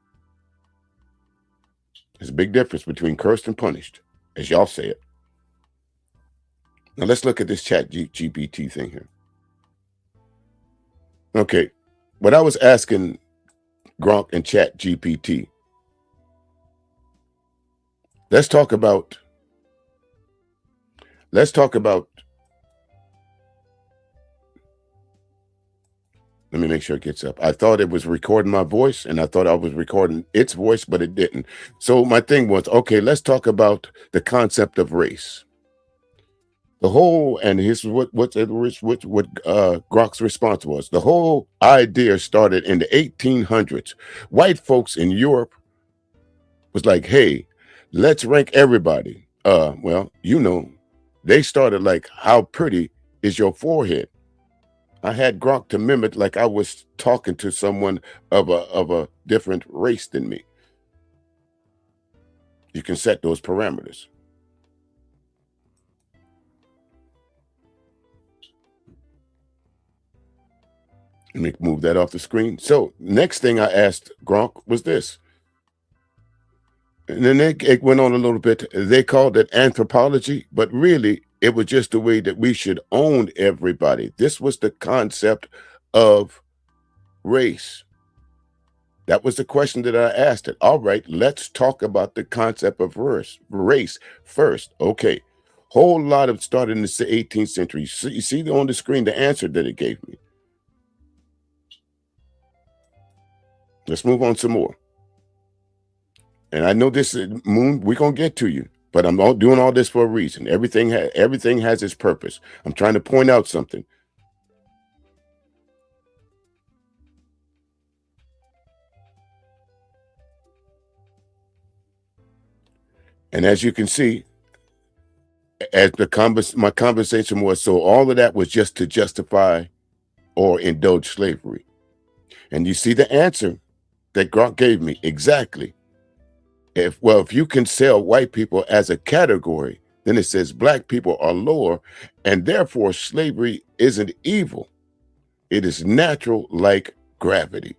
There's a big difference between cursed and punished, as y'all say it. Now let's look at this chat GPT thing here. Okay, what I was asking Gronk and chat GPT, let's talk about let me make sure it gets up. I thought it was recording my voice and I thought I was recording its voice, but it didn't. So my thing was, okay, let's talk about the concept of race. The whole, and here's what Gronk's response was. The whole idea started in the 1800s. White folks in Europe was like, hey, let's rank everybody. Well, you know, they started like, how pretty is your forehead? I had Gronk to mimic like I was talking to someone of a different race than me. You can set those parameters. Let me move that off the screen. So next thing I asked Gronk was this. And then it went on a little bit. They called it anthropology, but really it was just the way that we should own everybody. This was the concept of race. That was the question that I asked it. All right, let's talk about the concept of race first. Okay, whole lot of started in the 18th century. You see on the screen the answer that it gave me. Let's move on some more. And I know this is Moon, we're going to get to you, but I'm doing all this for a reason. Everything has its purpose. I'm trying to point out something. And as you can see, as my conversation was, so all of that was just to justify or indulge slavery. And you see the answer that Gronk gave me exactly. If you can sell white people as a category, then it says black people are lower, and therefore slavery isn't evil. It is natural like gravity.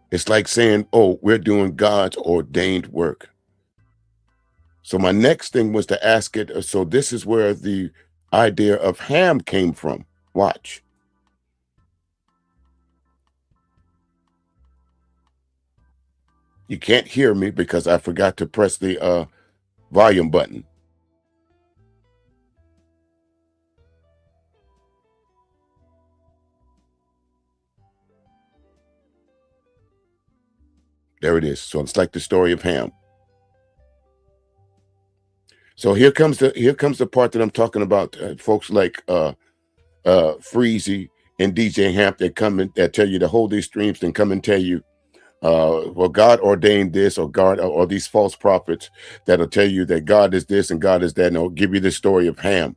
It's like saying, oh, we're doing God's ordained work. So my next thing was to ask it, so this is where the idea of Ham came from. Watch. You can't hear me because I forgot to press the volume button. There it is. So it's like the story of Ham. So here comes the part that I'm talking about. Folks like Freezy and DJ Hamp that tell you to hold these streams, then come and tell you, well, God ordained this, or God, or these false prophets that'll tell you that God is this and God is that, and they'll give you the story of Ham.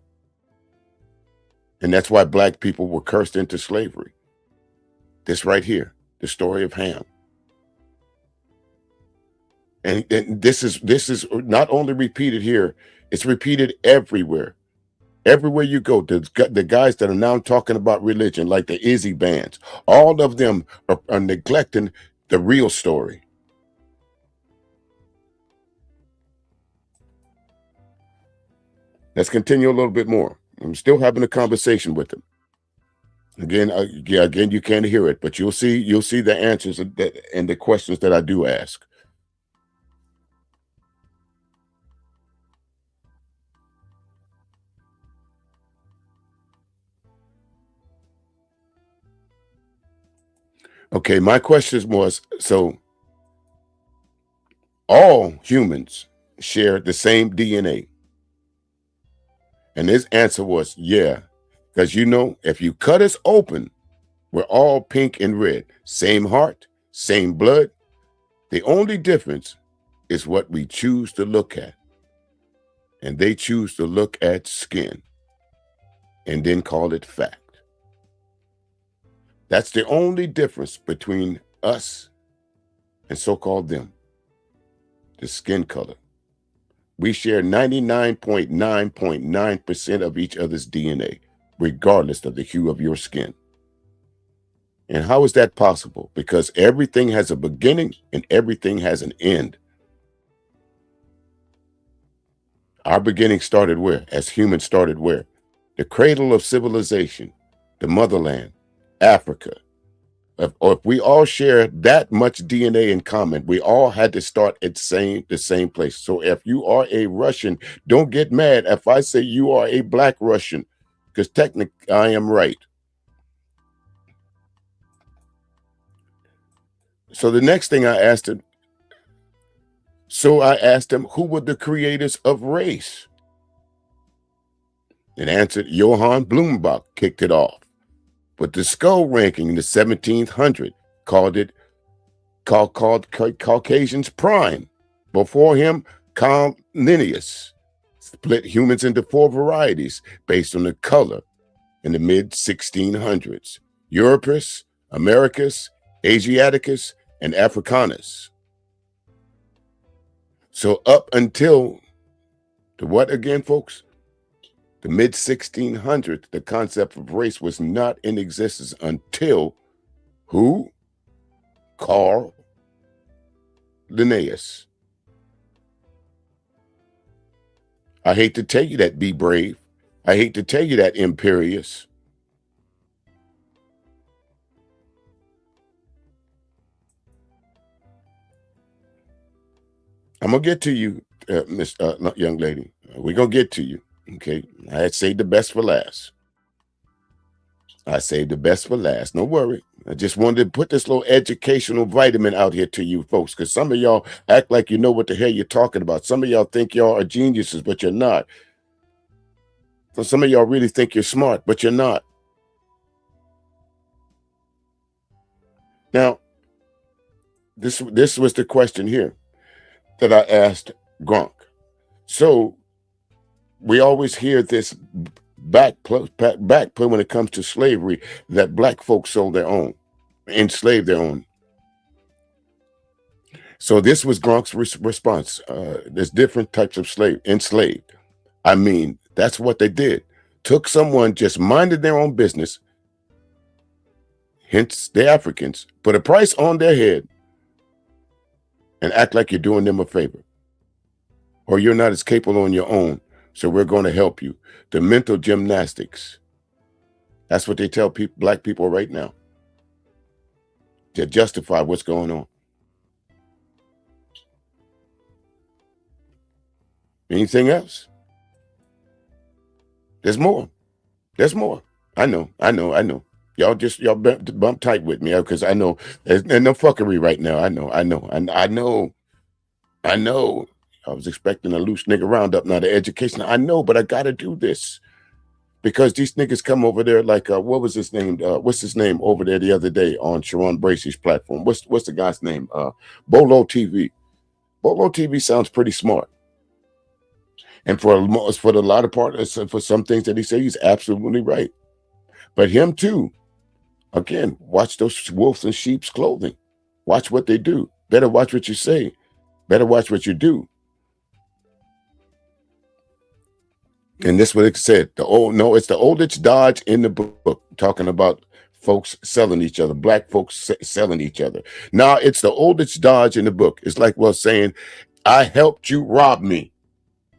And that's why black people were cursed into slavery. This right here, the story of Ham. And this is not only repeated here, it's repeated everywhere. Everywhere you go, the guys that are now talking about religion, like the Izzy bands, all of them are neglecting the real story. Let's continue a little bit more. I'm still having a conversation with them. Again, again, you can't hear it, but you'll see the answers and the questions that I do ask. Okay, my question was, so all humans share the same DNA? And his answer was, yeah, because if you cut us open, we're all pink and red, same heart, same blood. The only difference is what we choose to look at. And they choose to look at skin and then call it fact. That's the only difference between us and so-called them, the skin color. We share 99.9% of each other's DNA, regardless of the hue of your skin. And how is that possible? Because everything has a beginning and everything has an end. Our beginning started where? As humans started where? The cradle of civilization, the motherland, Africa. If we all share that much DNA in common, we all had to start at the same place. So if you are a Russian, don't get mad if I say you are a black Russian, because technically I am right. So the next thing I asked him, who were the creators of race? And answered, Johann Blumenbach kicked it off. But the skull ranking in the 1700 called Caucasians prime. Before him, Carl Linnaeus split humans into 4 varieties based on the color in the mid-1600s. Europus, Americus, Asiaticus, and Africanus. So up until the what again, folks? The mid-1600s, the concept of race was not in existence until who? Carl Linnaeus. I hate to tell you that, be brave. I hate to tell you that, imperious. I'm going to get to you, Miss young lady. We're going to get to you. Okay, I had saved the best for last. No worry. I just wanted to put this little educational vitamin out here to you folks, because some of y'all act like you know what the hell you're talking about. Some of y'all think y'all are geniuses, but you're not. So some of y'all really think you're smart, but you're not. Now, this was the question here that I asked Gronk. So we always hear this backplay when it comes to slavery, that black folks sold their own, enslaved their own. So this was Gronk's response. There's different types of enslaved. I mean, that's what they did. Took someone just minded their own business, hence the Africans, put a price on their head and act like you're doing them a favor. Or you're not as capable on your own, so we're going to help you. The mental gymnastics. That's what they tell black people right now to justify what's going on. Anything else? There's more. I know. Y'all bump tight with me, because I know there's no fuckery right now. I know. I was expecting a loose nigga roundup, not an education. I know, but I gotta do this because these niggas come over there like what was his name? What's his name over there the other day on Sharon Bracey's platform? What's the guy's name? Bolo TV. Bolo TV sounds pretty smart, and for the lot of parts, for some things that he says, he's absolutely right. But him too. Again, watch those wolves in sheep's clothing. Watch what they do. Better watch what you say. Better watch what you do. And this is what it said. It's the oldest dodge in the book, talking about folks selling each other, black folks selling each other. Now it's the oldest dodge in the book. It's like, well, saying, I helped you rob me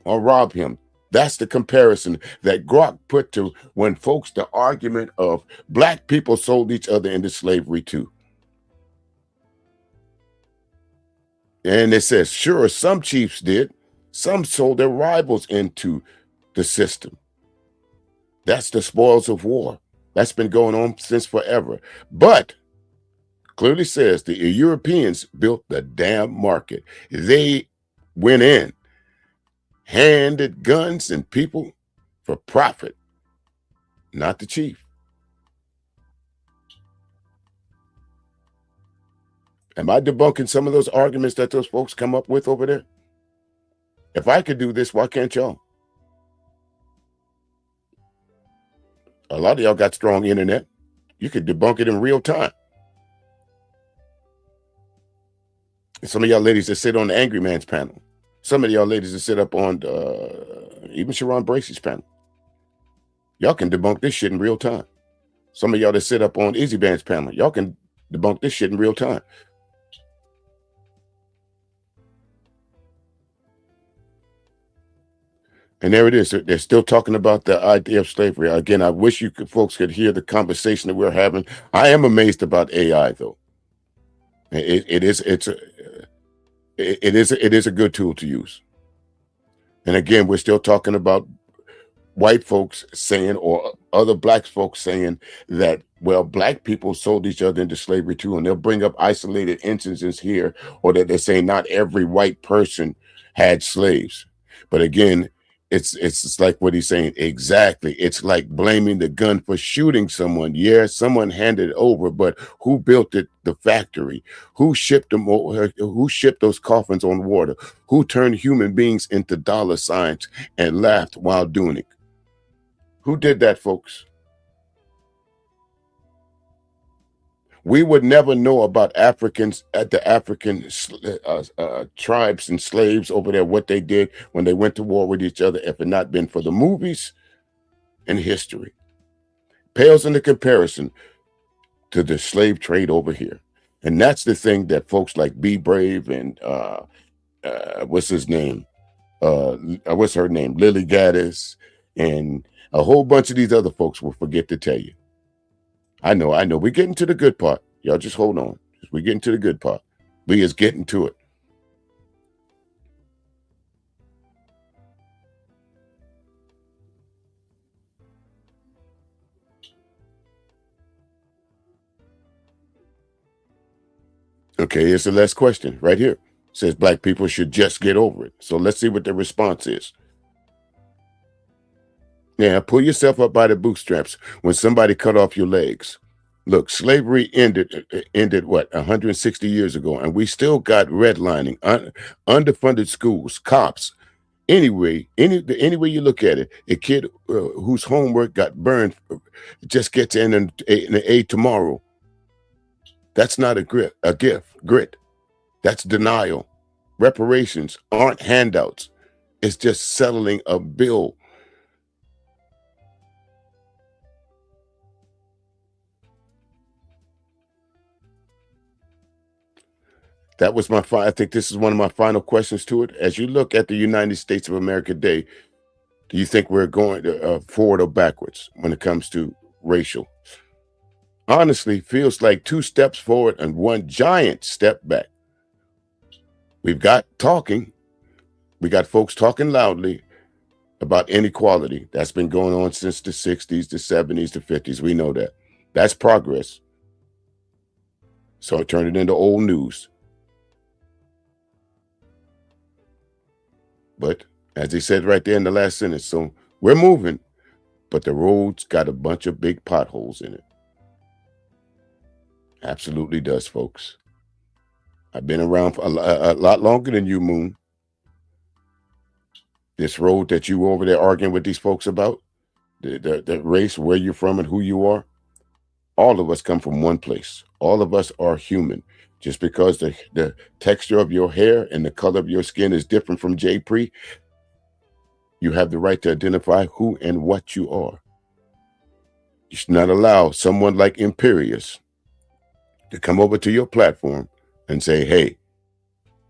or rob him. That's the comparison that Grok put to when folks, the argument of black people sold each other into slavery too. And it says, sure, some chiefs did. Some sold their rivals into the system. That's the spoils of war. That's been going on since forever. But clearly says the Europeans built the damn market. They went in, handed guns and people for profit, not the chief. Am I debunking some of those arguments that those folks come up with over there? If I could do this, why can't y'all? A lot of y'all got strong internet. You could debunk it in real time. Some of y'all ladies that sit on the Angry Man's panel. Some of y'all ladies that sit up on even Sharon Bracey's panel. Y'all can debunk this shit in real time. Some of y'all that sit up on Izzy Band's panel. Y'all can debunk this shit in real time. And there it is. They're still talking about the idea of slavery. Again, I wish folks could hear the conversation that we're having. I am amazed about AI, though. It is a good tool to use. And again, we're still talking about white folks saying, or other black folks saying that, well, black people sold each other into slavery too. And they'll bring up isolated instances here, or that they're saying not every white person had slaves. But again, it's like what he's saying. Exactly. It's like blaming the gun for shooting someone. Yeah, someone handed it over, but who built it? The factory. Who shipped them? Who shipped those coffins on water? Who turned human beings into dollar signs and laughed while doing it? Who did that, folks? We would never know about Africans at the African tribes and slaves over there, what they did when they went to war with each other, if it not been for the movies and history. Pales into comparison to the slave trade over here. And that's the thing that folks like Be Brave and what's his name? What's her name? Lily Gaddis and a whole bunch of these other folks will forget to tell you. I know. We're getting to the good part. Y'all just hold on. We're getting to the good part. We is getting to it. Okay, here's the last question right here. It says black people should just get over it. So let's see what the response is. Yeah, pull yourself up by the bootstraps when somebody cut off your legs. Look, slavery ended what, 160 years ago, and we still got redlining, underfunded schools, cops. Anyway, any way you look at it, a kid whose homework got burned just gets an A tomorrow. That's not a gift. Grit. That's denial. Reparations aren't handouts. It's just settling a bill. That was I think this is one of my final questions to it. As you look at the United States of America Day, do you think we're going forward or backwards when it comes to racial? Honestly, feels like 2 steps forward and 1 giant step back. We've got talking. We got folks talking loudly about inequality. That's been going on since the 60s, the 70s, the 50s. We know that. That's progress. So turn it into old news. But as he said right there in the last sentence, so we're moving, but the road's got a bunch of big potholes in it. Absolutely does, folks. I've been around for a lot longer than you, Moon. This road that you over there arguing with these folks about, the race, where you're from and who you are, all of us come from one place. All of us are human. Just because the texture of your hair and the color of your skin is different from J. Pre, you have the right to identify who and what you are. You should not allow someone like Imperious to come over to your platform and say, hey,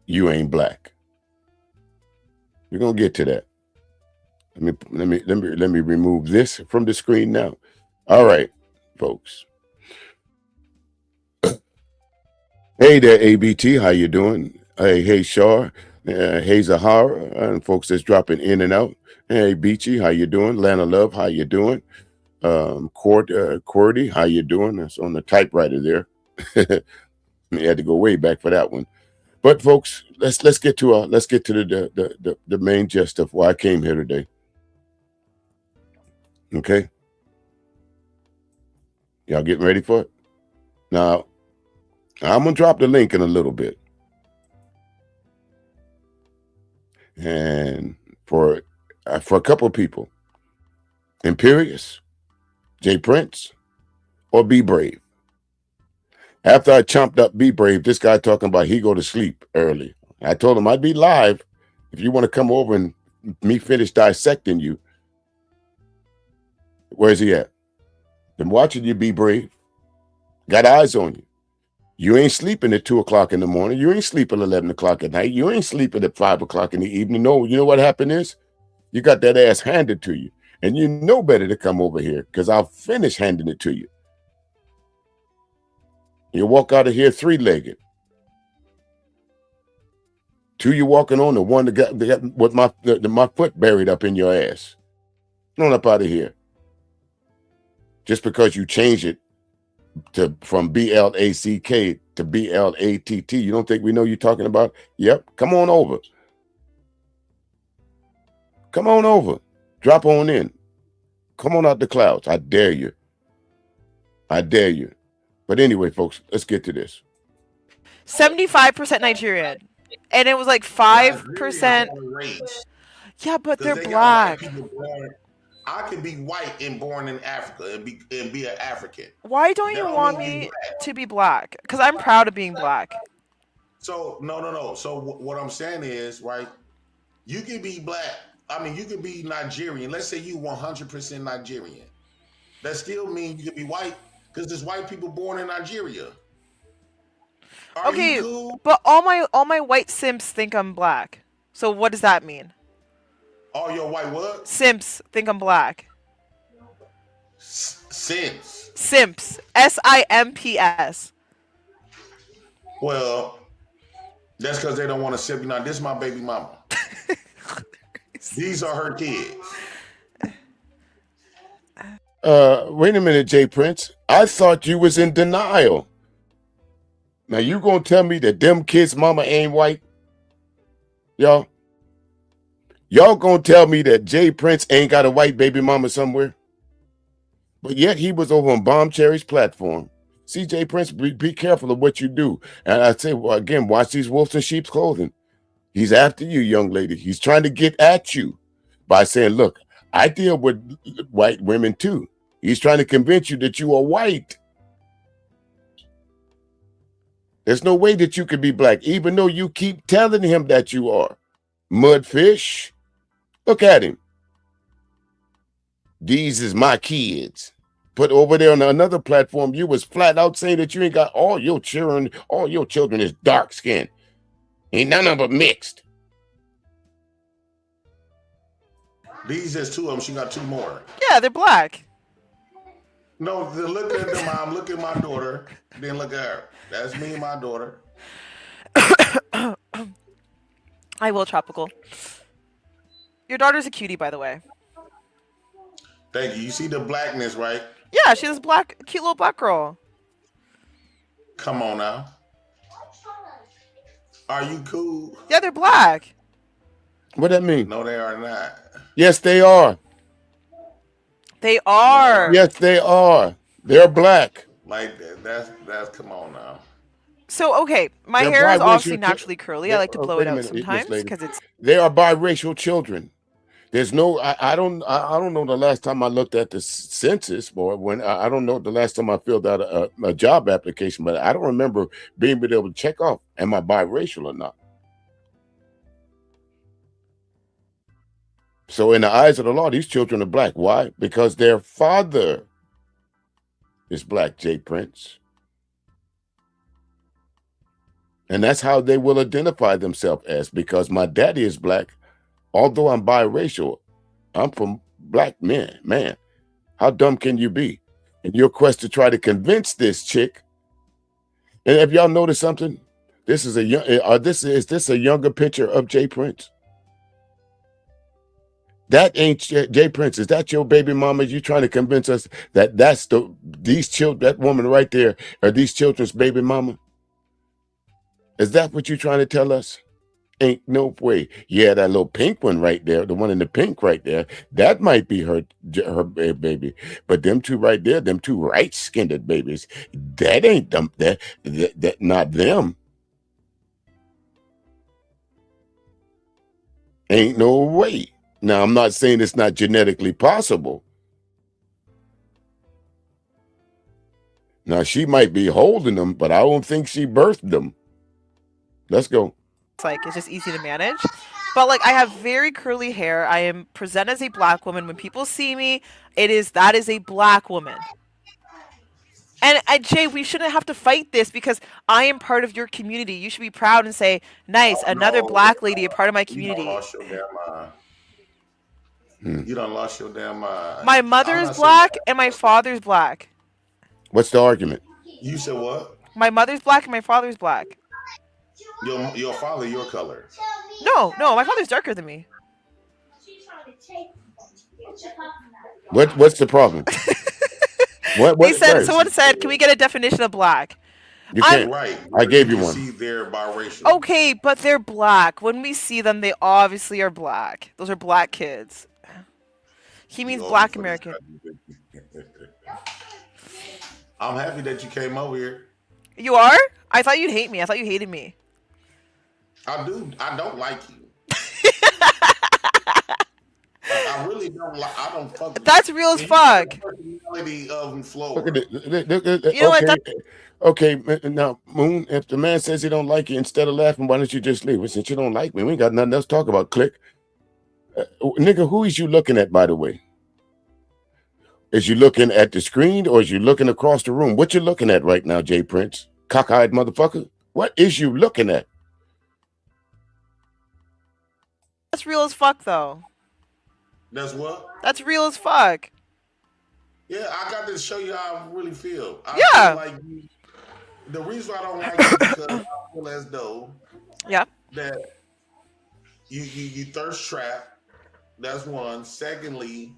you ain't black. We're gonna get to that. Let me remove this from the screen now. All right, folks. Hey there, ABT. How you doing? Hey, Shar. Hey, Zahara, and folks that's dropping in and out. Hey, Beachy. How you doing? Lana Love. How you doing? Cordy. How you doing? That's on the typewriter there. You had to go way back for that one. But folks, let's get to the main gist of why I came here today. Okay, y'all getting ready for it? Now, I'm gonna drop the link in a little bit, and for a couple of people, Imperious, J. Prince, or Be Brave. After I chomped up Be Brave, this guy talking about he go to sleep early. I told him I'd be live if you want to come over and me finish dissecting you. Where's he at? Been watching you, Be Brave. Got eyes on you. You ain't sleeping at 2 o'clock in the morning. You ain't sleeping at 11 o'clock at night. You ain't sleeping at 5 o'clock in the evening. No, you know what happened is? You got that ass handed to you. And you know better to come over here because I'll finish handing it to you. You walk out of here 3-legged. 2 you walking on, the one that got with my foot buried up in your ass. Come on up out of here. Just because you change it from BLACK to BLATT, you don't think we know you're talking about? Yep, come on over. Come on over. Drop on in. Come on out the clouds. I dare you. I dare you. But anyway, folks, let's get to this. 75% Nigerian. And it was like 5%. Yeah, but they're black. I could be white and born in Africa and be an African. Why don't you want me to be black? Because I'm proud of being black. So no. So what I'm saying is, right? You can be black. I mean, you can be Nigerian. Let's say you 100% Nigerian. That still means you can be white because there's white people born in Nigeria. Are you cool? But all my white simps think I'm black. So what does that mean? All your white what? Simps think I'm black. Simps. Simps. SIMPS. Well, that's because they don't want to simp you. Now, this is my baby mama. These are her kids. Wait a minute, J. Prince. I thought you was in denial. Now you gonna tell me that them kids' mama ain't white? Y'all gonna tell me that J. Prince ain't got a white baby mama somewhere? But yet he was over on Bomb Cherry's platform. See, J. Prince, be careful of what you do. And I say, well, again, watch these wolves in sheep's clothing. He's after you, young lady. He's trying to get at you by saying, look, I deal with white women too. He's trying to convince you that you are white. There's no way that you could be black, even though you keep telling him that you are. Mudfish, look at him. These is my kids. But over there on another platform, you was flat out saying that you ain't got all your children is dark skinned. Ain't none of them mixed. These is 2 of them. She got 2 more. Yeah, they're black. No, look at the mom. Look at my daughter. Then look at her. That's me and my daughter. I will, Tropical. Your daughter's a cutie, by the way. Thank you. You see the blackness, right? Yeah, she's this cute little black girl. Come on now. Are you cool? Yeah, they're black. What that mean? No, they are not. Yes, they are. They are. Yes, they are. They're black. Like that's come on now. So okay, my hair is obviously naturally curly. I like to blow it out sometimes because it's. They are biracial children. There's no, I don't know the last time I looked at the census, or when I don't know the last time I filled out a job application, but I don't remember being able to check off, am I biracial or not? So in the eyes of the law, these children are black. Why? Because their father is black, Jay Prince. And that's how they will identify themselves as, because my daddy is black. Although I'm biracial, I'm from black men. Man, how dumb can you be? In your quest to try to convince this chick. And if y'all notice something, this is a young. Is this a younger picture of Jay Prince? That ain't Jay Prince. Is that your baby mama? You trying to convince us that these children, that woman right there, are these children's baby mama? Is that what you trying to tell us? Ain't no way. Yeah, that little pink one right there, the one in the pink right there, that might be her baby. But them two right there, them two right-skinned babies, that ain't them. That not them. Ain't no way. Now, I'm not saying it's not genetically possible. Now, she might be holding them, but I don't think she birthed them. Let's go. It's just easy to manage. But like, I have very curly hair. I am present as a black woman. When people see me, that is a black woman. And Jay, we shouldn't have to fight this because I am part of your community. You should be proud and say, nice, another black lady, a part of my community. You done lost your damn mind. You done lost your damn mind. My mother is black and my father's black. What's the argument? You said what? My mother's black and my father's black. Your father, your color. No, my father's darker than me. What's the problem? Someone said, can we get a definition of black? You can't. Right. I gave you one. See, they're biracial. Okay, but they're black. When we see them, they obviously are black. Those are black kids. He means black American. I'm happy that you came over here. You are? I thought you'd hate me. I thought you hated me. I do. I don't like you. I really don't like. I don't fuck. That's real as fuck. Personality of flow. You know what? Okay, now Moon. If the man says he don't like you, instead of laughing, why don't you just leave? Well, since you don't like me, we ain't got nothing else to talk about. Click, nigga. Who is you looking at, by the way? Is you looking at the screen or is you looking across the room? What you looking at right now, Jay Prince? Cockeyed motherfucker. What is you looking at? That's real as fuck, though. That's what? That's real as fuck. Yeah, I got to show you how I really feel. I feel like you, the reason I don't like you because I feel as though that you thirst trap. That's one. Secondly,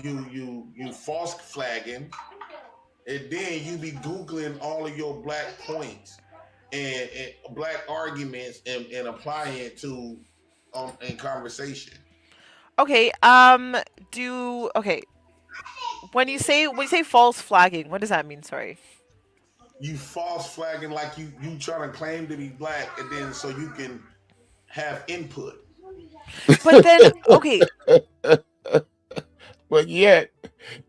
you false flagging, and then you be Googling all of your black points and black arguments and applying it to in conversation. Okay. When you say false flagging, what does that mean? Sorry. You false flagging like you trying to claim to be black, and then so you can have input. But then, okay. But yet,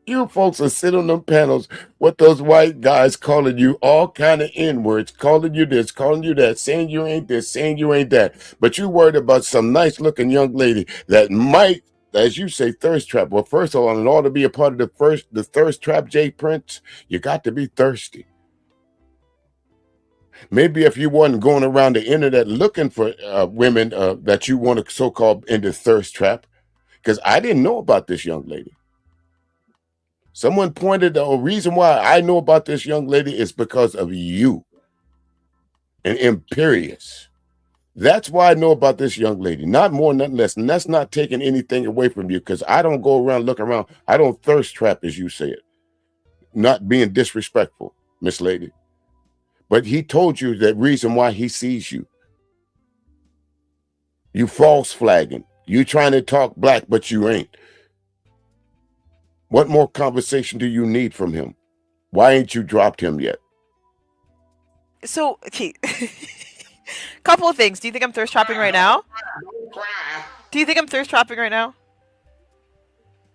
you folks are sitting on them panels with those white guys calling you all kind of N-words, calling you this, calling you that, saying you ain't this, saying you ain't that. But you worried about some nice-looking young lady that might, as you say, thirst trap. Well, first of all, in order to be a part of the thirst trap, Jay Prince, you got to be thirsty. Maybe if you wasn't going around the internet looking for women that you want to so-called in the thirst trap, because I didn't know about this young lady. Someone pointed the reason why I know about this young lady is because of you and Imperious. That's why I know about this young lady. Not more, nothing less. And that's not taking anything away from you because I don't go around looking around. I don't thirst trap, as you say it. Not being disrespectful, Miss Lady. But he told you the reason why he sees you. You false flagging. You trying to talk black, but you ain't. What more conversation do you need from him? Why ain't you dropped him yet? So, okay. Couple of things. Do you think I'm thirst trapping right now? Do you think I'm thirst trapping right now?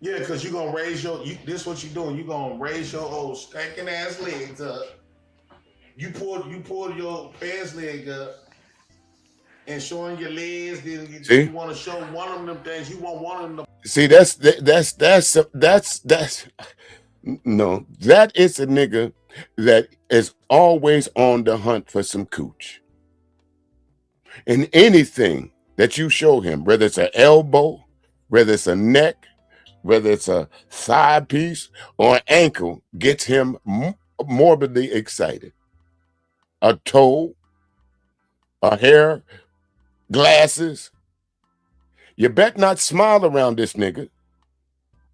Yeah, because you're gonna raise this what you're doing. You're gonna raise your old stinking ass legs up. You pulled your pants leg up and showing your legs, then you want to show one of them things. You want one of them to See, no, that is a nigga that is always on the hunt for some cooch. And anything that you show him, whether it's an elbow, whether it's a neck, whether it's a thigh piece or an ankle, gets him morbidly excited. A toe, a hair, glasses. You bet not smile around this nigga.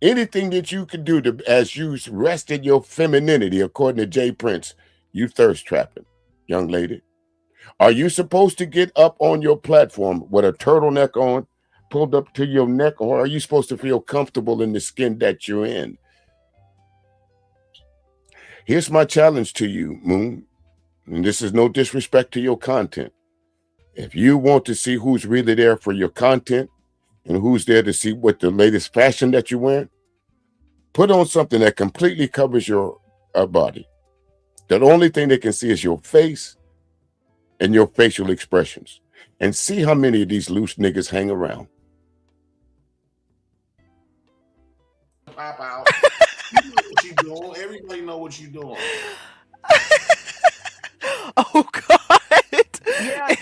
Anything that you can do to, as you rested your femininity, according to Jay Prince, you thirst trapping, young lady. Are you supposed to get up on your platform with a turtleneck on, pulled up to your neck, or are you supposed to feel comfortable in the skin that you're in? Here's my challenge to you, Moon, and this is no disrespect to your content. If you want to see who's really there for your content and who's there to see what the latest fashion that you're wearing, put on something that completely covers your body. The only thing they can see is your face and your facial expressions, and see how many of these loose niggas hang around. pop out. You know what you doing. Everybody know what you doing. Oh God. Yeah,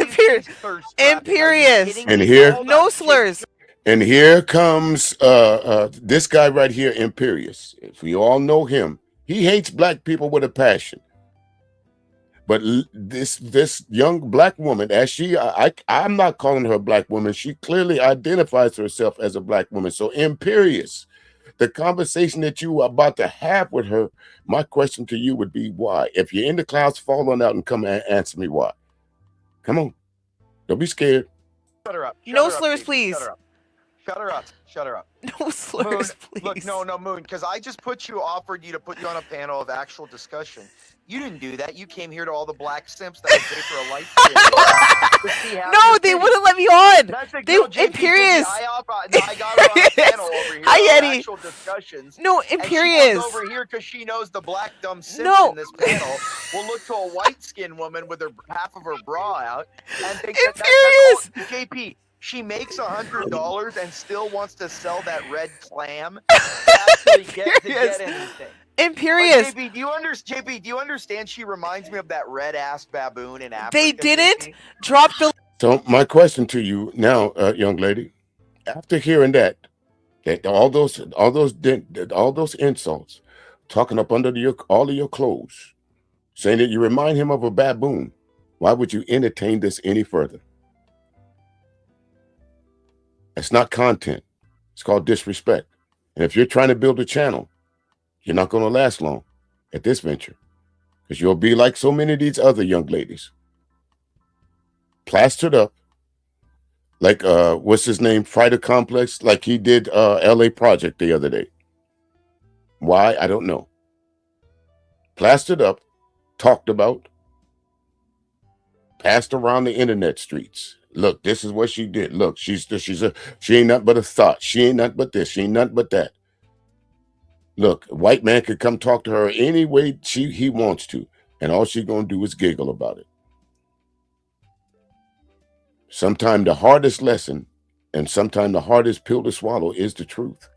Imperious. And here, no slurs. And here comes this guy right here, Imperious. If we all know him, he hates black people with a passion. But this young black woman, as I'm not calling her a black woman. She clearly identifies herself as a black woman. So Imperious, the conversation that you are about to have with her, my question to you would be why? If you're in the clouds, fall on out and come and answer me why. Come on. Don't be scared. Shut her up. No slurs, please. Shut her up. Shut her up. No slurs, Moon, please. Look, no, Moon, because I just offered you to put you on a panel of actual discussion. You didn't do that. You came here to all the black simps that would pay for a light skin. No, they wouldn't let me on. They Imperious. I got her on a panel over here. Hi, Eddie. Actual discussions. No, Imperious. And she comes over here because she knows the black dumb simps in this panel will look to a white skinned woman with half of her bra out and think Imperious. that's JP. She makes $100 and still wants to sell that red clam to actually get anything. Imperious. JP, do you understand? She reminds me of that red ass baboon in Africa. They didn't drop the. So my question to you now, young lady, after hearing that all those insults, talking up under all of your clothes, saying that you remind him of a baboon, why would you entertain this any further? It's not content. It's called disrespect. And if you're trying to build a channel, you're not going to last long at this venture, because you'll be like so many of these other young ladies, plastered up like what's his name, Fighter Complex, like he did LA Project the other day. Why? I don't know. Plastered up, talked about, passed around the internet streets. Look, this is what she did. Look, she ain't nothing but a thought. She ain't nothing but this. She ain't nothing but that. Look, a white man could come talk to her any way he wants to, and all she's gonna do is giggle about it. Sometimes the hardest lesson and sometimes the hardest pill to swallow is the truth.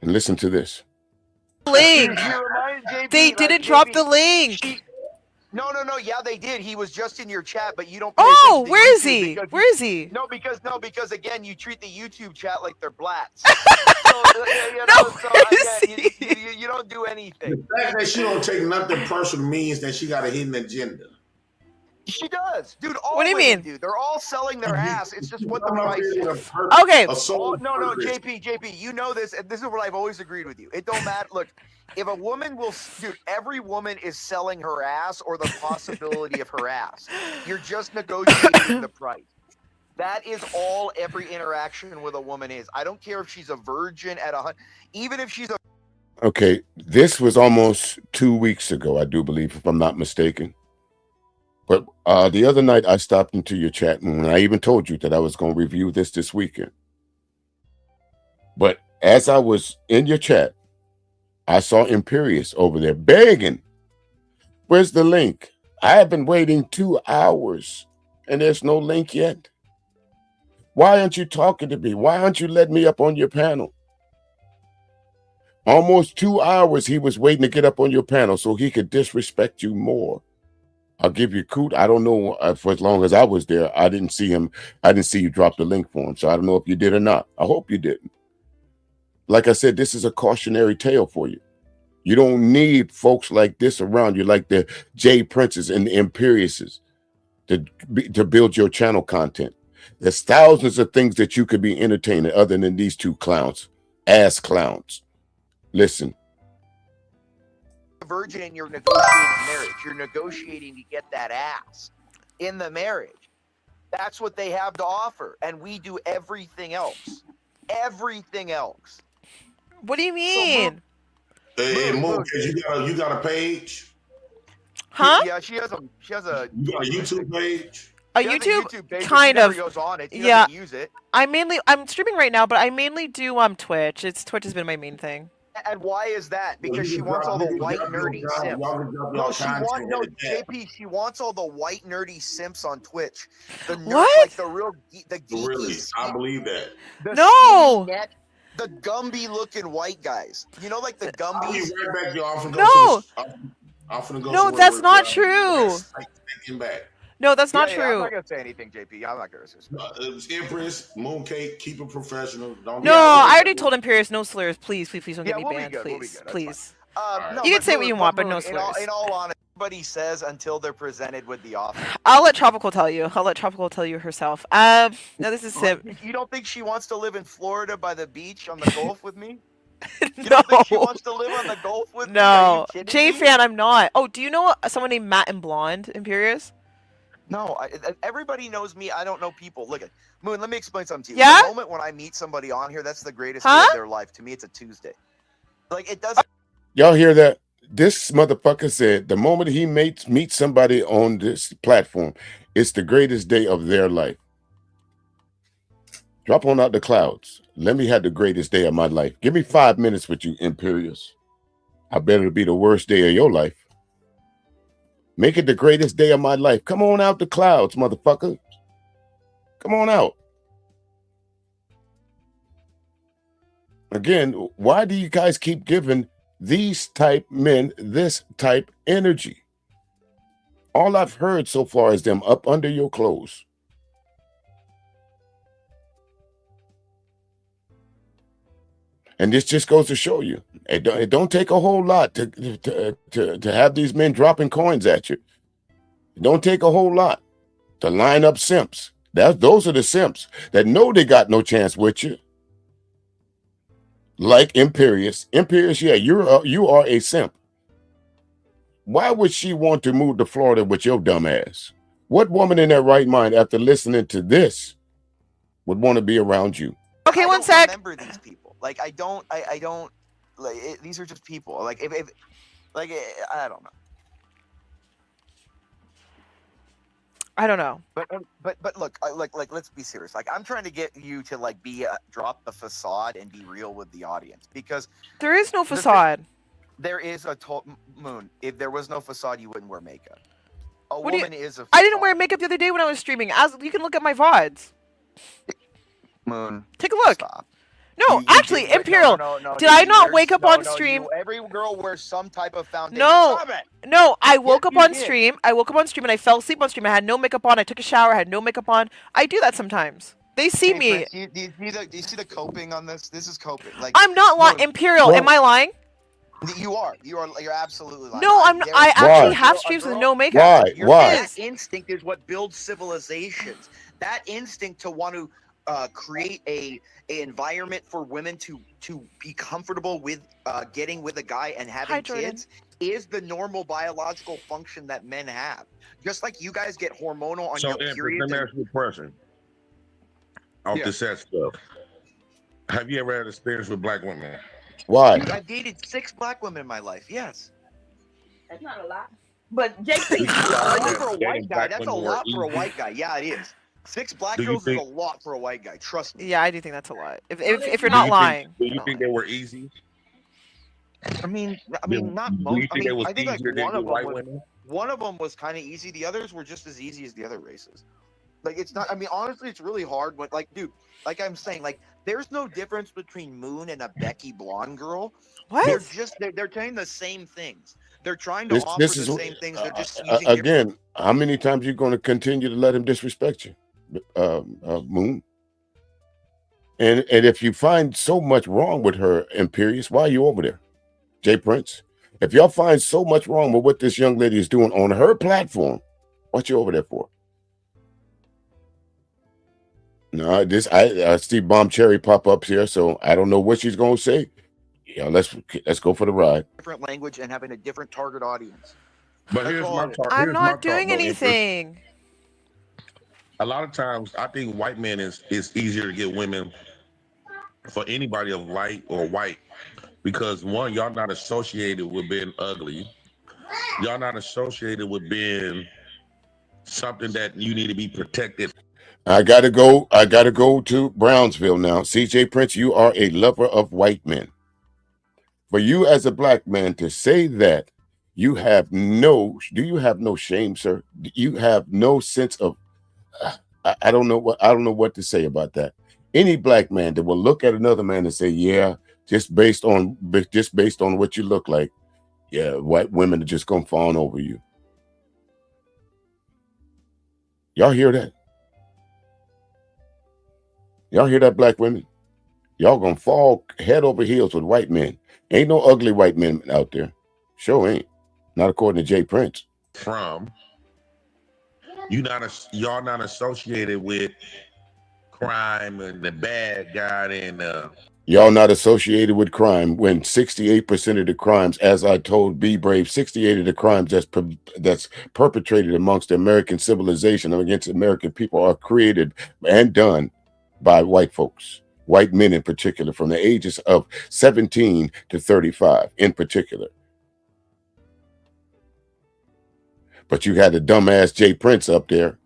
And listen to this. Link. They didn't drop the link. No. Yeah, they did. He was just in your chat, but you don't. Oh, where is he? Where is he? No, because again, you treat the YouTube chat like they're blats. You don't do anything. The fact that she don't take nothing personal means that she got a hidden agenda. She does, dude. What do you mean? Dude, they're all selling their ass. It's just what the price is. Okay. No, JP. You know this, and this is what I've always agreed with you. It don't matter. Look, if a woman dude, every woman is selling her ass or the possibility of her ass. You're just negotiating the price. That is all every interaction with a woman is. I don't care if she's a virgin at 100, even if she's a. Okay, this was almost 2 weeks ago, I do believe, if I'm not mistaken. But The other night I stopped into your chat and I even told you that I was going to review this weekend. But as I was in your chat, I saw Imperious over there begging. Where's the link? I have been waiting 2 hours and there's no link yet. Why aren't you talking to me? Why aren't you letting me up on your panel? Almost 2 hours he was waiting to get up on your panel so he could disrespect you more. I'll give you coot. I don't know for as long as I was there. I didn't see him. I didn't see you drop the link for him. So I don't know if you did or not. I hope you didn't. Like I said, this is a cautionary tale for you. You don't need folks like this around you, like the Jay Princes and the Imperiuses, to build your channel content. There's thousands of things that you could be entertaining other than these two clowns, ass clowns. Listen. A virgin in your negotiating marriage. You're negotiating to get that ass in the marriage. That's what they have to offer. And we do everything else. Everything else. What do you mean? Hey, Moon, you got a page? Huh? Yeah, she has a You got a YouTube page? A She has YouTube page, kind but she of. never goes on it. She Yeah. doesn't use it. I'm streaming right now, but I mainly do Twitch. Twitch has been my main thing. And why is that? Because she wants all the white nerdy simps. No, JP, she wants all the white nerdy simps on Twitch. The nerd, What? like the real, the geeky. Really? I believe that. The No. skinny neck, the Gumby looking white guys. You know, like the I'll be Gumbies. right back, y'all. No. I'm finna go No, somewhere that's real not quick. true. Taking back. No, that's not I'm true. not gonna say anything, JP. I'm not gonna say Empress, Mooncake, keep it professional. Don't No, I already told Imperious no slurs. Please don't get me we'll be banned. good, we'll be Please, good, that's please. No, You can but say what Moon- you want, but no Moon, slurs. In all honesty, everybody says until they're presented with the offer. I'll let Tropical tell you. I'll let Tropical tell you herself. No, this is Sim. You don't think she wants to live in Florida by the beach on the Gulf with me? You No. don't think she wants to live on the Gulf with me? Are No, you kidding J me? fan, I'm not. Oh, do you know someone named Matt and Blonde, Imperious? No, everybody knows me. I don't know people. Look at Moon. Let me explain something to you. Yeah? The moment when I meet somebody on here, that's the greatest day Huh? of their life. To me, it's a Tuesday. Like it doesn't. Y'all hear that? This motherfucker said the moment he meets somebody on this platform, it's the greatest day of their life. Drop on out the clouds. Let me have the greatest day of my life. Give me 5 minutes with you, Imperious. I bet it'll be the worst day of your life. Make it the greatest day of my life. Come on out the clouds, motherfucker. Come on out. Again, why do you guys keep giving these type men this type energy? All I've heard so far is them up under your clothes. And this just goes to show you, it don't take a whole lot to have these men dropping coins at you. It don't take a whole lot to line up simps. Those are the simps that know they got no chance with you. Like Imperious. Imperious, yeah, you are a simp. Why would she want to move to Florida with your dumb ass? What woman in their right mind, after listening to this, would want to be around you? Okay, I one don't sec. remember these people. Like I don't like these are just people. Like if I don't know. I don't know. But look, like let's be serious. Like I'm trying to get you to like drop the facade and be real with the audience because There is no facade. there is a Moon. If there was no facade, you wouldn't wear makeup. A What do you- woman is a. I didn't wear makeup the other day when I was streaming. You can look at my VODs. Moon. Take a look. Stop. No, You actually, did- Imperial. no, did I not there's- wake up no, on no, stream? every girl wears some type of foundation. No, Stop it. no. I woke up you on did. stream. I woke up on stream and I fell asleep on stream. I had no makeup on. I took a shower. I had no makeup on. I do that sometimes. They see Hey, me. Prince, do you see the coping on this? This is coping. Like I'm not lying. Moon, Imperial. Well- Am I lying? You're absolutely lying. No, I'm. There- I a actually girl- have a streams with girl- no makeup. Why? Why? That instinct is what builds civilizations. That instinct to want to create a environment for women to be comfortable with getting with a guy and having Hi, Jordan. kids is the normal biological function that men have. Just like you guys get hormonal on So, your Empress, periods. let me ask you a question. Off Yeah. the set stuff. Have you ever had experience with black women? Why? I've dated 6 black women in my life. Yes. That's not a lot. But We can start JP, that for a dating white guy, back that's when a they were lot for a easy. white guy. Yeah, it is. 6 black Do you girls is a think? lot for a white guy. Trust me. Yeah, I do think that's a lot. If you're Do not you think? lying. Do You're you not think lying. they were easy? I mean, not Do most. you I think it mean, was I think like easier than get white women? one of them was kind of easy. The others were just as easy as the other races. Like it's not. I mean, honestly, it's really hard. When like, dude, like I'm saying, like there's no difference between Moon and a Becky blonde girl. What? They're just they're saying the same things. They're trying to This offer this the is same things. They're just using different. again. How many times you going to continue to let him disrespect you, Moon? And if you find so much wrong with her, Imperious, why are you over there, Jay Prince? If y'all find so much wrong with what this young lady is doing on her platform, what you over there for? No, I see Bomb Cherry pop up here, so I don't know what she's gonna say. Yeah, let's go for the ride. Different language and having a different target audience. But That's here's all my it is. thought. I'm Here's my not doing thought, though, Empress. anything. A lot of times, I think white men is easier to get women for anybody of light or white because one, y'all not associated with being ugly. Y'all not associated with being something that you need to be protected. I gotta go to Brownsville now. CJ Prince, you are a lover of white men. For you as a black man to say that, do you have no shame, sir? You have no sense of I don't know what to say about that. Any black man that will look at another man and say, yeah, just based on what you look like, yeah, white women are just gonna fawn over you. Y'all hear that? Y'all hear that, black women? Y'all gonna fall head over heels with white men. Ain't no ugly white men out there. Sure ain't. Not according to Jay Prince. From y'all not associated with crime and the bad guy and Y'all not associated with crime when 68% of the crimes, as I told B Brave, 68 of the crimes that's perpetrated amongst the American civilization against American people are created and done by white folks, white men in particular, from the ages of 17 to 35 in particular. But you had the dumbass Jay Prince up there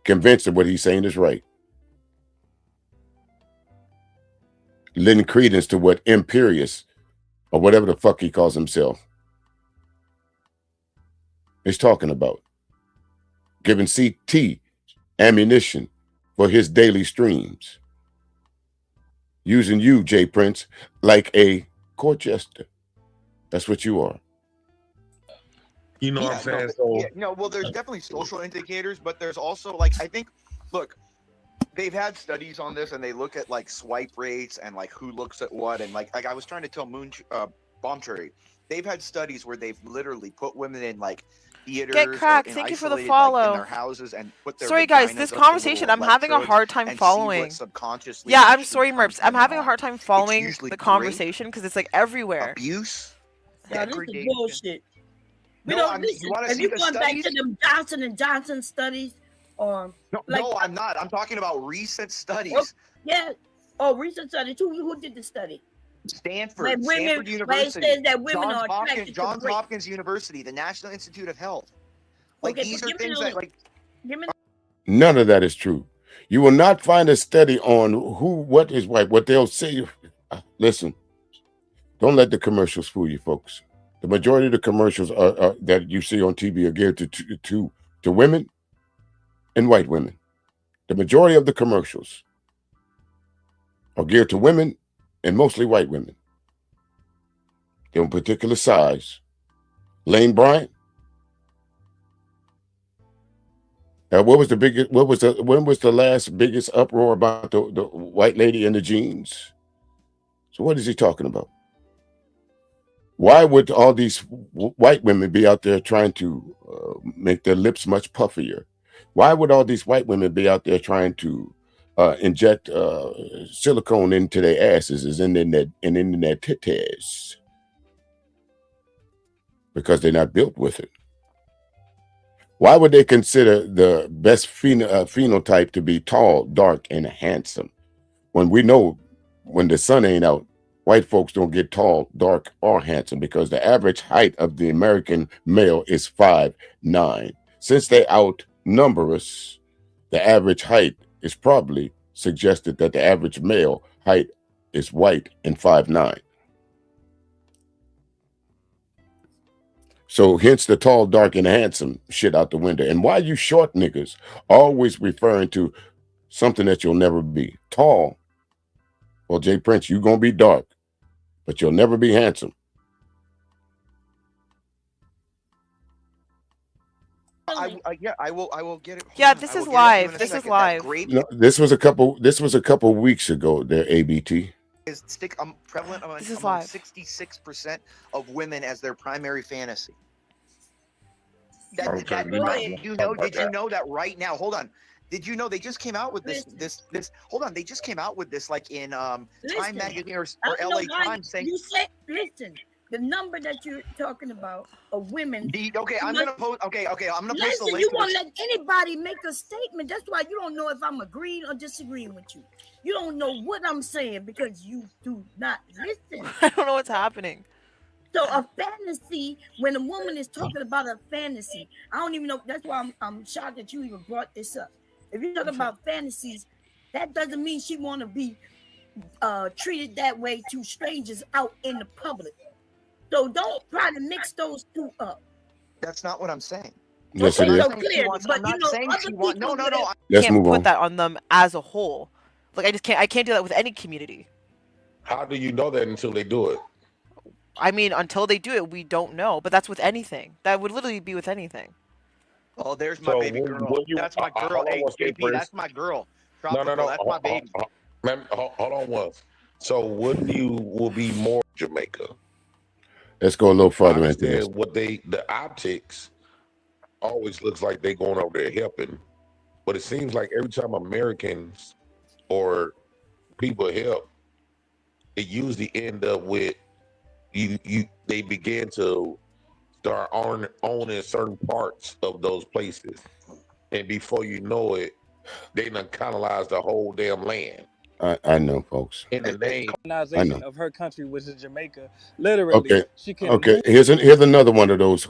convinced of what he's saying is right. Lending credence to what Imperious, or whatever the fuck he calls himself, is talking about. Giving CT ammunition for his daily streams. Using you, Jay Prince, like a court jester. That's what you are. you know what I'm saying? Well, there's definitely social indicators, but there's also like I think, look, they've had studies on this, and they look at like swipe rates and like who looks at what, and like I was trying to tell Bomb Cherry, they've had studies where they've literally put women in like theaters. Get cracked. Thank you for the follow. Like, in their houses and put their sorry guys, vaginas this up to conversation little I'm having a electrodes hard time and see following. what subconsciously Yeah, I'm actually sorry, turns Merps. I'm them having a on. hard time It's following usually the great conversation because it's like everywhere. abuse, Yeah, this is degradation. bullshit. We No, don't listen. you want to If see you the going back studies? to them Johnson and Johnson studies, or No, I'm not. I'm talking about recent studies. Oh, yeah. Oh, recent studies. Who did the study? Stanford, Like women, Stanford University, says that women are attracted Johns to Hopkins University, the National Institute of Health. Like Okay, these so are give me things the that link. like Give me None of that is true. You will not find a study on what is white. What they'll say. Listen, don't let the commercials fool you, folks. The majority of the commercials are that you see on TV are geared to women and white women. The majority of the commercials are geared to women and mostly white women. They're in particular size. Lane Bryant. When was the last biggest uproar about the white lady in the jeans? So what is he talking about? Why would all these white women be out there trying to make their lips much puffier? Why would all these white women be out there trying to inject silicone into their asses and in their titties? Because they're not built with it. Why would they consider the best phenotype to be tall, dark, and handsome? When we know when the sun ain't out, white folks don't get tall, dark, or handsome because the average height of the American male is 5'9". Since they outnumber us, the average height is probably suggested that the average male height is white and 5'9". So hence the tall, dark, and handsome shit out the window. And why you short niggas always referring to something that you'll never be? Tall. Well, Jay Prince, you gonna be dark, but you'll never be handsome. I will get it. Yeah, this is live. This is live. No, this was a couple weeks ago. There, ABT. Is prevalent among This is live. 66% of women as their primary fantasy. Did you know that right now? Hold on. Did you know they just came out with this? Hold on, they just came out with this like in Time Magazine or LA Times saying. You said, listen, the number that you're talking about of women. I'm gonna post. I'm gonna post the link. You won't let anybody make a statement. That's why you don't know if I'm agreeing or disagreeing with you. You don't know what I'm saying because you do not listen. I don't know what's happening. So a fantasy, when a woman is talking about a fantasy, I don't even know. That's why I'm shocked that you even brought this up. If you're talking about fantasies, that doesn't mean she want to be treated that way to strangers out in the public. So don't try to mix those two up. That's not what I'm saying. Yes, it is. I'm not saying she wants. No. Let's move put on. that on them as a whole. Like I can't do that with any community. How do you know that until they do it? I mean, until they do it, we don't know. But that's with anything. That would literally be with anything. Oh, there's my baby girl. That's my girl. Hey, JP, that's my girl. No. That's my baby. Hold on once. So wouldn't you will be more Jamaica? Let's go a little further into this. What the optics always looks like they going over there helping, but it seems like every time Americans or people help, it usually end up with they begin to start owning certain parts of those places, and before you know it, they done colonize the whole damn land. I know, folks. In the name colonization of her country, which is Jamaica, literally, she can. Okay. Here's another one of those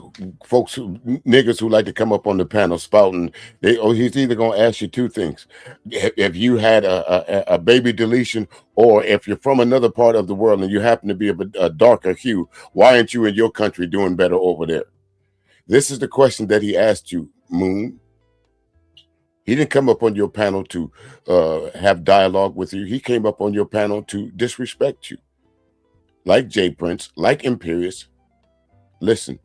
folks niggas who like to come up on the panel spouting. He's either gonna ask you two things: if you had a baby deletion, or if you're from another part of the world and you happen to be of a darker hue, why aren't you in your country doing better over there? This is the question that he asked you, Moon. He didn't come up on your panel to have dialogue with you. He came up on your panel to disrespect you. Like Jay Prince, like Imperious. Listen.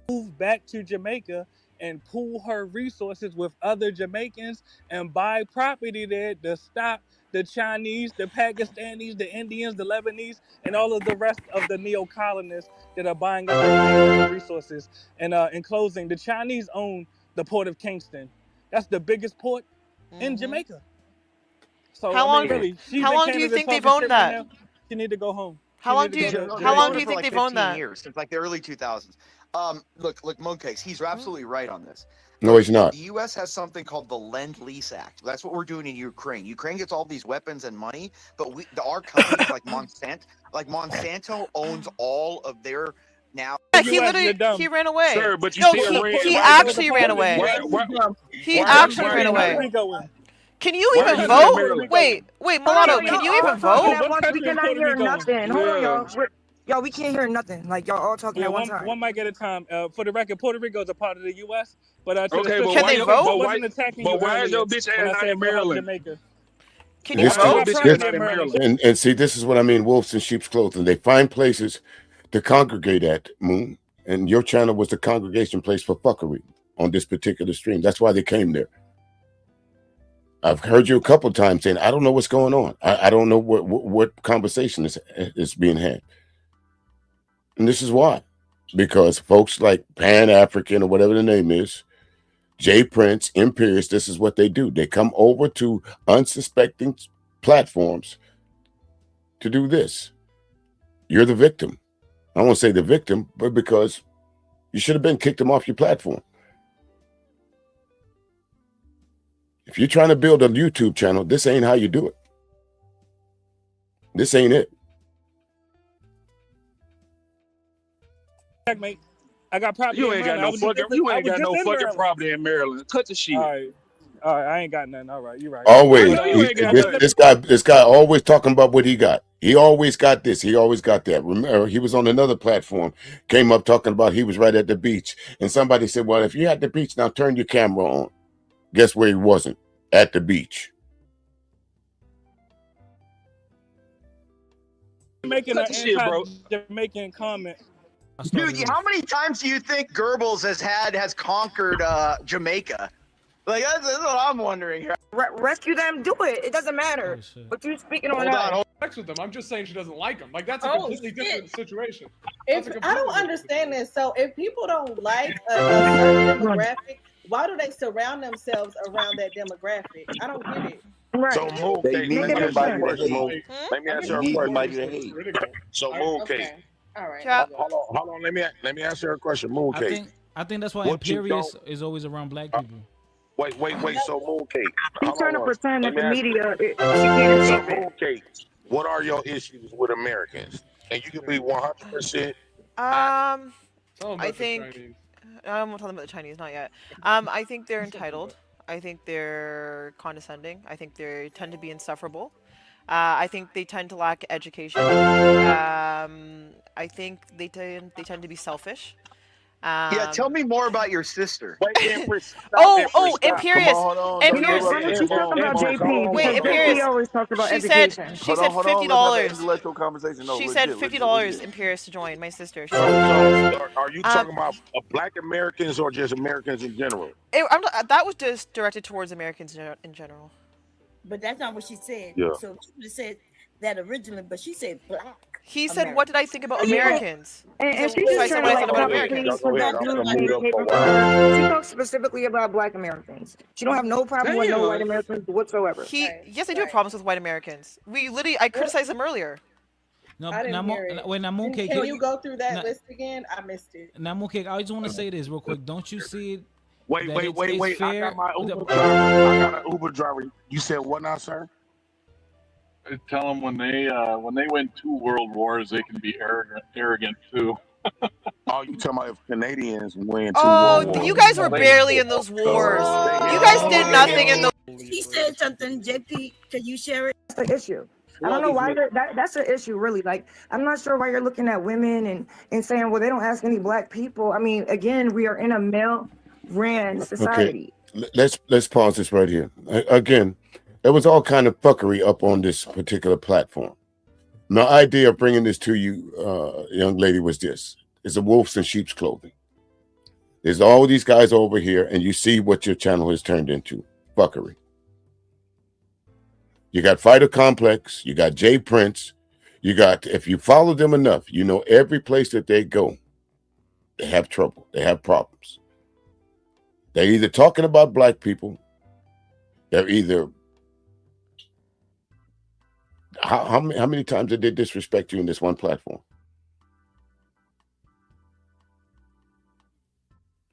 Move back to Jamaica and pool her resources with other Jamaicans and buy property there to stop the Chinese, the Pakistanis, the Indians, the Lebanese, and all of the rest of the neo-colonists that are buying up our resources. And in closing, the Chinese own the port of Kingston. That's the biggest port in Jamaica. So how long? Really, how long do you think they've owned that? Right now. You need to go home. How long do you think they've owned that? Years, since like the early 2000s. Look, Mooncakes, he's absolutely right on this. No, he's not. The U.S. has something called the Lend-Lease Act. That's what we're doing in Ukraine. Ukraine gets all these weapons and money, but our companies like Monsanto owns all of their now. Yeah, he ran away. Sir, but you he actually ran away. He actually ran away. Can you even vote? Wait, Mulatto, can you even vote? We cannot hear nothing. Hold on, y'all. Y'all, we can't hear nothing. Like, y'all all talking at one time. One mic at a time. For the record, Puerto Rico is a part of the U.S., but can they vote? But why is your bitch ass not in Maryland? Can you vote? And see, this is what I mean, wolves in sheep's clothing. They find places to congregate at, Moon, and your channel was the congregation place for fuckery on this particular stream. That's why they came there. I've heard you a couple times saying, I don't know what's going on. I don't know what conversation is being had. And this is why. Because folks like Pan-African or whatever the name is, Jay Prince, Imperious, this is what they do. They come over to unsuspecting platforms to do this. You're the victim. I don't want to say the victim, but because you should have been kicked them off your platform. If you're trying to build a YouTube channel, this ain't how you do it. This ain't it. Mate, I got property You in ain't got Maryland. no fucking. You ain't got no fucking Maryland. property in Maryland. Cut the shit. All right, I ain't got nothing. All right, you're right. Always. I know you ain't got nothing. This guy always talking about what he got. He always got this. He always got that. Remember, he was on another platform, came up talking about he was right at the beach. And somebody said, well, if you're at the beach, now turn your camera on. Guess where he wasn't? At the beach. Making an anti-Jamaican comment. Dude, how many times do you think Goebbels has conquered Jamaica? Like that's what I'm wondering here. Rescue them, do it. It doesn't matter. But you speaking on that. Sex with them. I'm just saying she doesn't like them. Like that's a completely different situation. I don't understand this. So if people don't like a certain demographic, why do they surround themselves around that demographic? I don't get it. Right. So Mooncakes, let me ask you a question. Let me ask you a question. So Mooncakes. All right. Hold on. Let me ask you a question. Mooncakes. I think that's why Imperious is always around black people. Wait. So Mooncakes. He's trying to pretend that the media. So Mooncakes, what are your issues with Americans? And you can be 100%. I think. I'm not talking about the Chinese, not yet. I think they're entitled. I think they're condescending. I think they tend to be insufferable. I think they tend to lack education. I think they tend to be selfish. Yeah, tell me more about your sister. Imperious. Imperious. Wait, Imperious. Always talks about she said education. she said $50. She said $50 Imperious to join. My sister. Are you talking about black Americans or just Americans in general? That was just directed towards Americans in general. But that's not what she said. Yeah. So she would have said that originally, but she said black. He said, "What did I think about Americans?" And she's just trying to like she talks specifically about black Americans. She don't have no problem with no white Americans whatsoever. Yes, I do have problems with white Americans. I criticized them earlier. No, I didn't hear it. Mooncake, Can you go through that list again? I missed it. Now, Mooncake, I just want to say this real quick. Don't you see it? Wait. I got my Uber driver. I got an Uber driver. You said what now, sir? Tell them when they win 2 world wars, they can be arrogant too. Oh, you talking about if Canadians win 2 Oh, world wars? you guys were barely in those wars. You guys did nothing in those. She said something, JP. Can you share it? That's the issue. I don't know why that's the issue, really. Like, I'm not sure why you're looking at women and saying, well, they don't ask any black people. I mean, again, we are in a male-ran society. Okay, let's pause this right here. Again, there was all kind of fuckery up on this particular platform. My idea of bringing this to you, young lady, was this. It's a wolves in sheep's clothing. There's all these guys over here, and you see what your channel has turned into. Fuckery. You got Fighter Complex. You got Jay Prince. You got, if you follow them enough, you know every place that they go, they have trouble. They have problems. They're either talking about black people. They're either... How many times did they disrespect you in this one platform?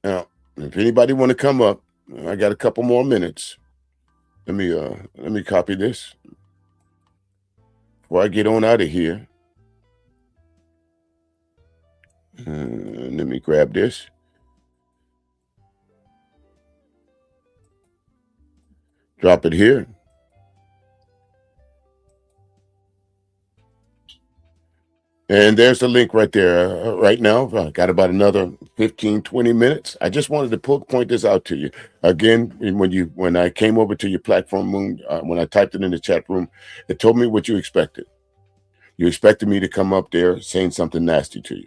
Now, if anybody want to come up, I got a couple more minutes. Let me copy this before I get on out of here. Let me grab this. Drop it here. And there's the link right there. Right now, I got about another 15, 20 minutes. I just wanted to point this out to you. Again, when I came over to your platform, Moon, when I typed it in the chat room, it told me what you expected. You expected me to come up there saying something nasty to you.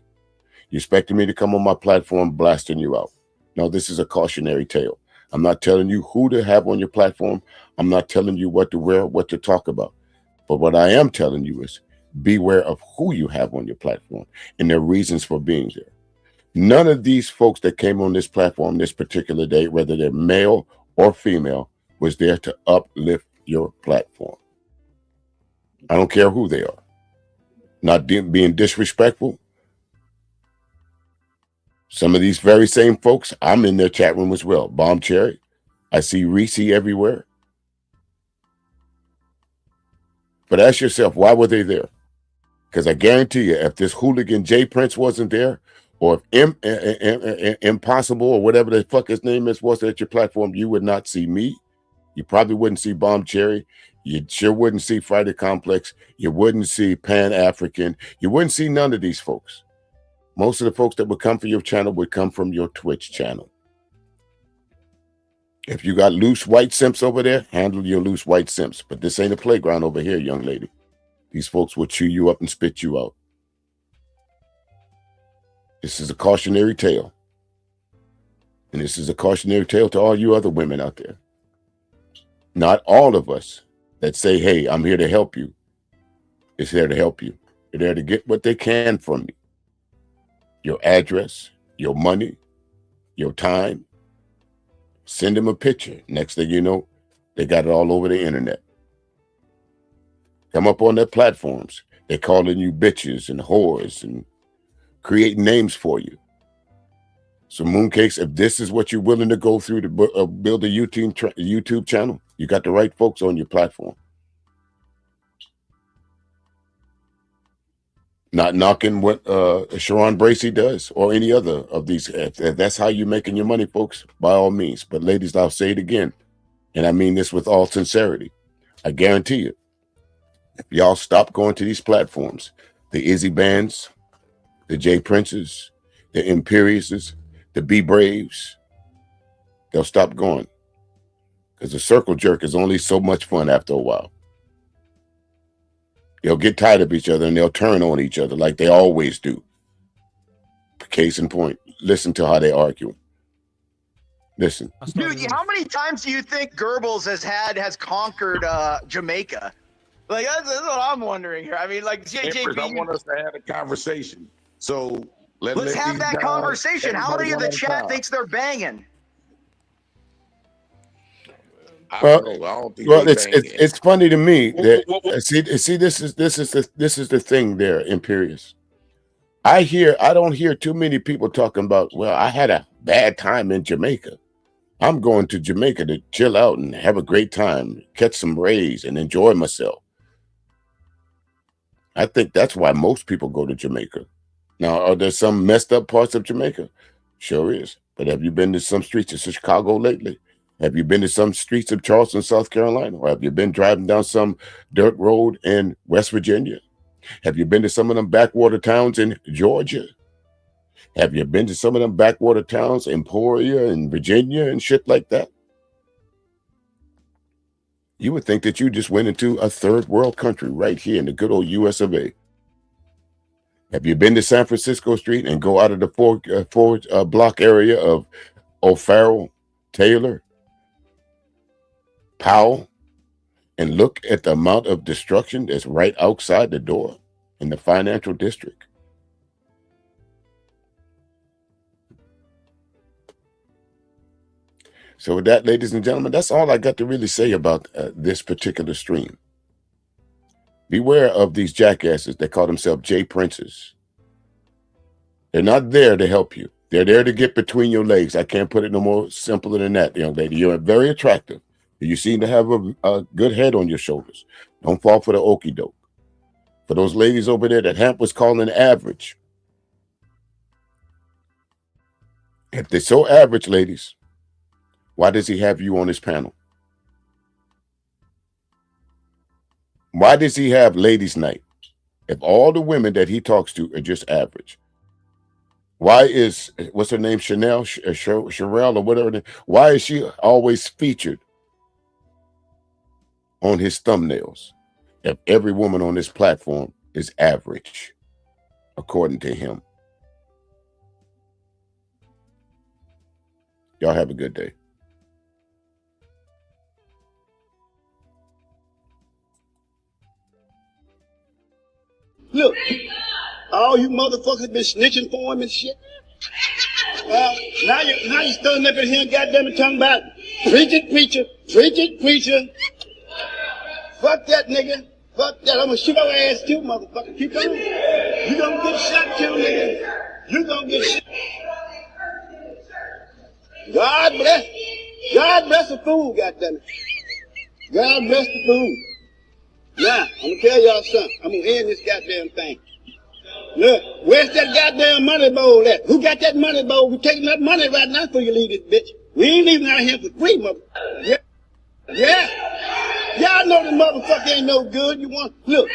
You expected me to come on my platform blasting you out. No, this is a cautionary tale. I'm not telling you who to have on your platform. I'm not telling you what to wear, what to talk about. But what I am telling you is, beware of who you have on your platform and their reasons for being there. None of these folks that came on this platform this particular day, whether they're male or female, was there to uplift your platform. I don't care who they are. Not being disrespectful. Some of these very same folks, I'm in their chat room as well. Bomb Cherry. I see Reese everywhere. But ask yourself, why were they there? Because I guarantee you, if this hooligan Jay Prince wasn't there, or if Impossible or whatever the fuck his name is was at your platform, you would not see me. You probably wouldn't see Bomb Cherry. You sure wouldn't see Friday Complex. You wouldn't see Pan African. You wouldn't see none of these folks. Most of the folks that would come for your channel would come from your Twitch channel. If you got loose white simps over there, handle your loose white simps. But this ain't a playground over here, young lady. These folks will chew you up and spit you out. This is a cautionary tale. And this is a cautionary tale to all you other women out there. Not all of us that say, hey, I'm here to help you, is there to help you. They're there to get what they can from you. Your address, your money, your time. Send them a picture. Next thing you know, they got it all over the internet. Come up on their platforms. They're calling you bitches and whores and creating names for you. So Mooncakes, if this is what you're willing to go through to build a YouTube channel, you got the right folks on your platform. Not knocking what Sharon Bracey does or any other of these. If that's how you're making your money, folks, by all means. But ladies, I'll say it again, and I mean this with all sincerity. I guarantee you, if y'all stop going to these platforms, the Izzy Bands, the J Princes, the Imperiuses, the Be Braves, they'll stop going. Because the circle jerk is only so much fun after a while. They'll get tired of each other and they'll turn on each other like they always do. Case in point, listen to how they argue. Listen. Dude, how many times do you think Goebbels has conquered Jamaica? Like, that's what I'm wondering here. I mean, like, JJP. I want us to have a conversation. So let's have that conversation. How many of the chat thinks they're banging? Well, it's funny to me that see this is the thing there, Imperious. I don't hear too many people talking about, well, I had a bad time in Jamaica. I'm going to Jamaica to chill out and have a great time, catch some rays and enjoy myself. I think that's why most people go to Jamaica. Now, are there some messed up parts of Jamaica? Sure is. But have you been to some streets of Chicago lately? Have you been to some streets of Charleston, South Carolina? Or have you been driving down some dirt road in West Virginia? Have you been to some of them backwater towns in Georgia? Have you been to some of them backwater towns, Emporia and Virginia and shit like that? You would think that you just went into a third world country right here in the good old US of A. Have you been to San Francisco Street and go out of the four block area of O'Farrell, Taylor, Powell, and look at the amount of destruction that's right outside the door in the financial district? So with that, ladies and gentlemen, that's all I got to really say about this particular stream. Beware of these jackasses that call themselves J Princes. They're not there to help you. They're there to get between your legs. I can't put it no more simpler than that, young lady. You're very attractive. You seem to have a good head on your shoulders. Don't fall for the okie doke. For those ladies over there that Hamp was calling average. If they're so average, ladies, why does he have you on his panel? Why does he have ladies' night? If all the women that he talks to are just average. Why is, what's her name, Sherelle or whatever, why is she always featured on his thumbnails if every woman on this platform is average, according to him? Y'all have a good day. Look, all you motherfuckers been snitching for him and shit. Now you standing up in here and goddamn it talking about preacher. Fuck that nigga. Fuck that. I'm gonna shoot your ass too, motherfucker. Keep going. You gonna get shot too, nigga. You gonna get shot. God bless the fool, goddammit. God bless the fool. Now, I'm gonna tell y'all something. I'm gonna end this goddamn thing. Look, where's that goddamn money bowl at? Who got that money bowl? We're taking that money right now before you leave this bitch. We ain't leaving out here for free, mother. Yeah. Yeah. Y'all know the motherfucker ain't no good. You want, look,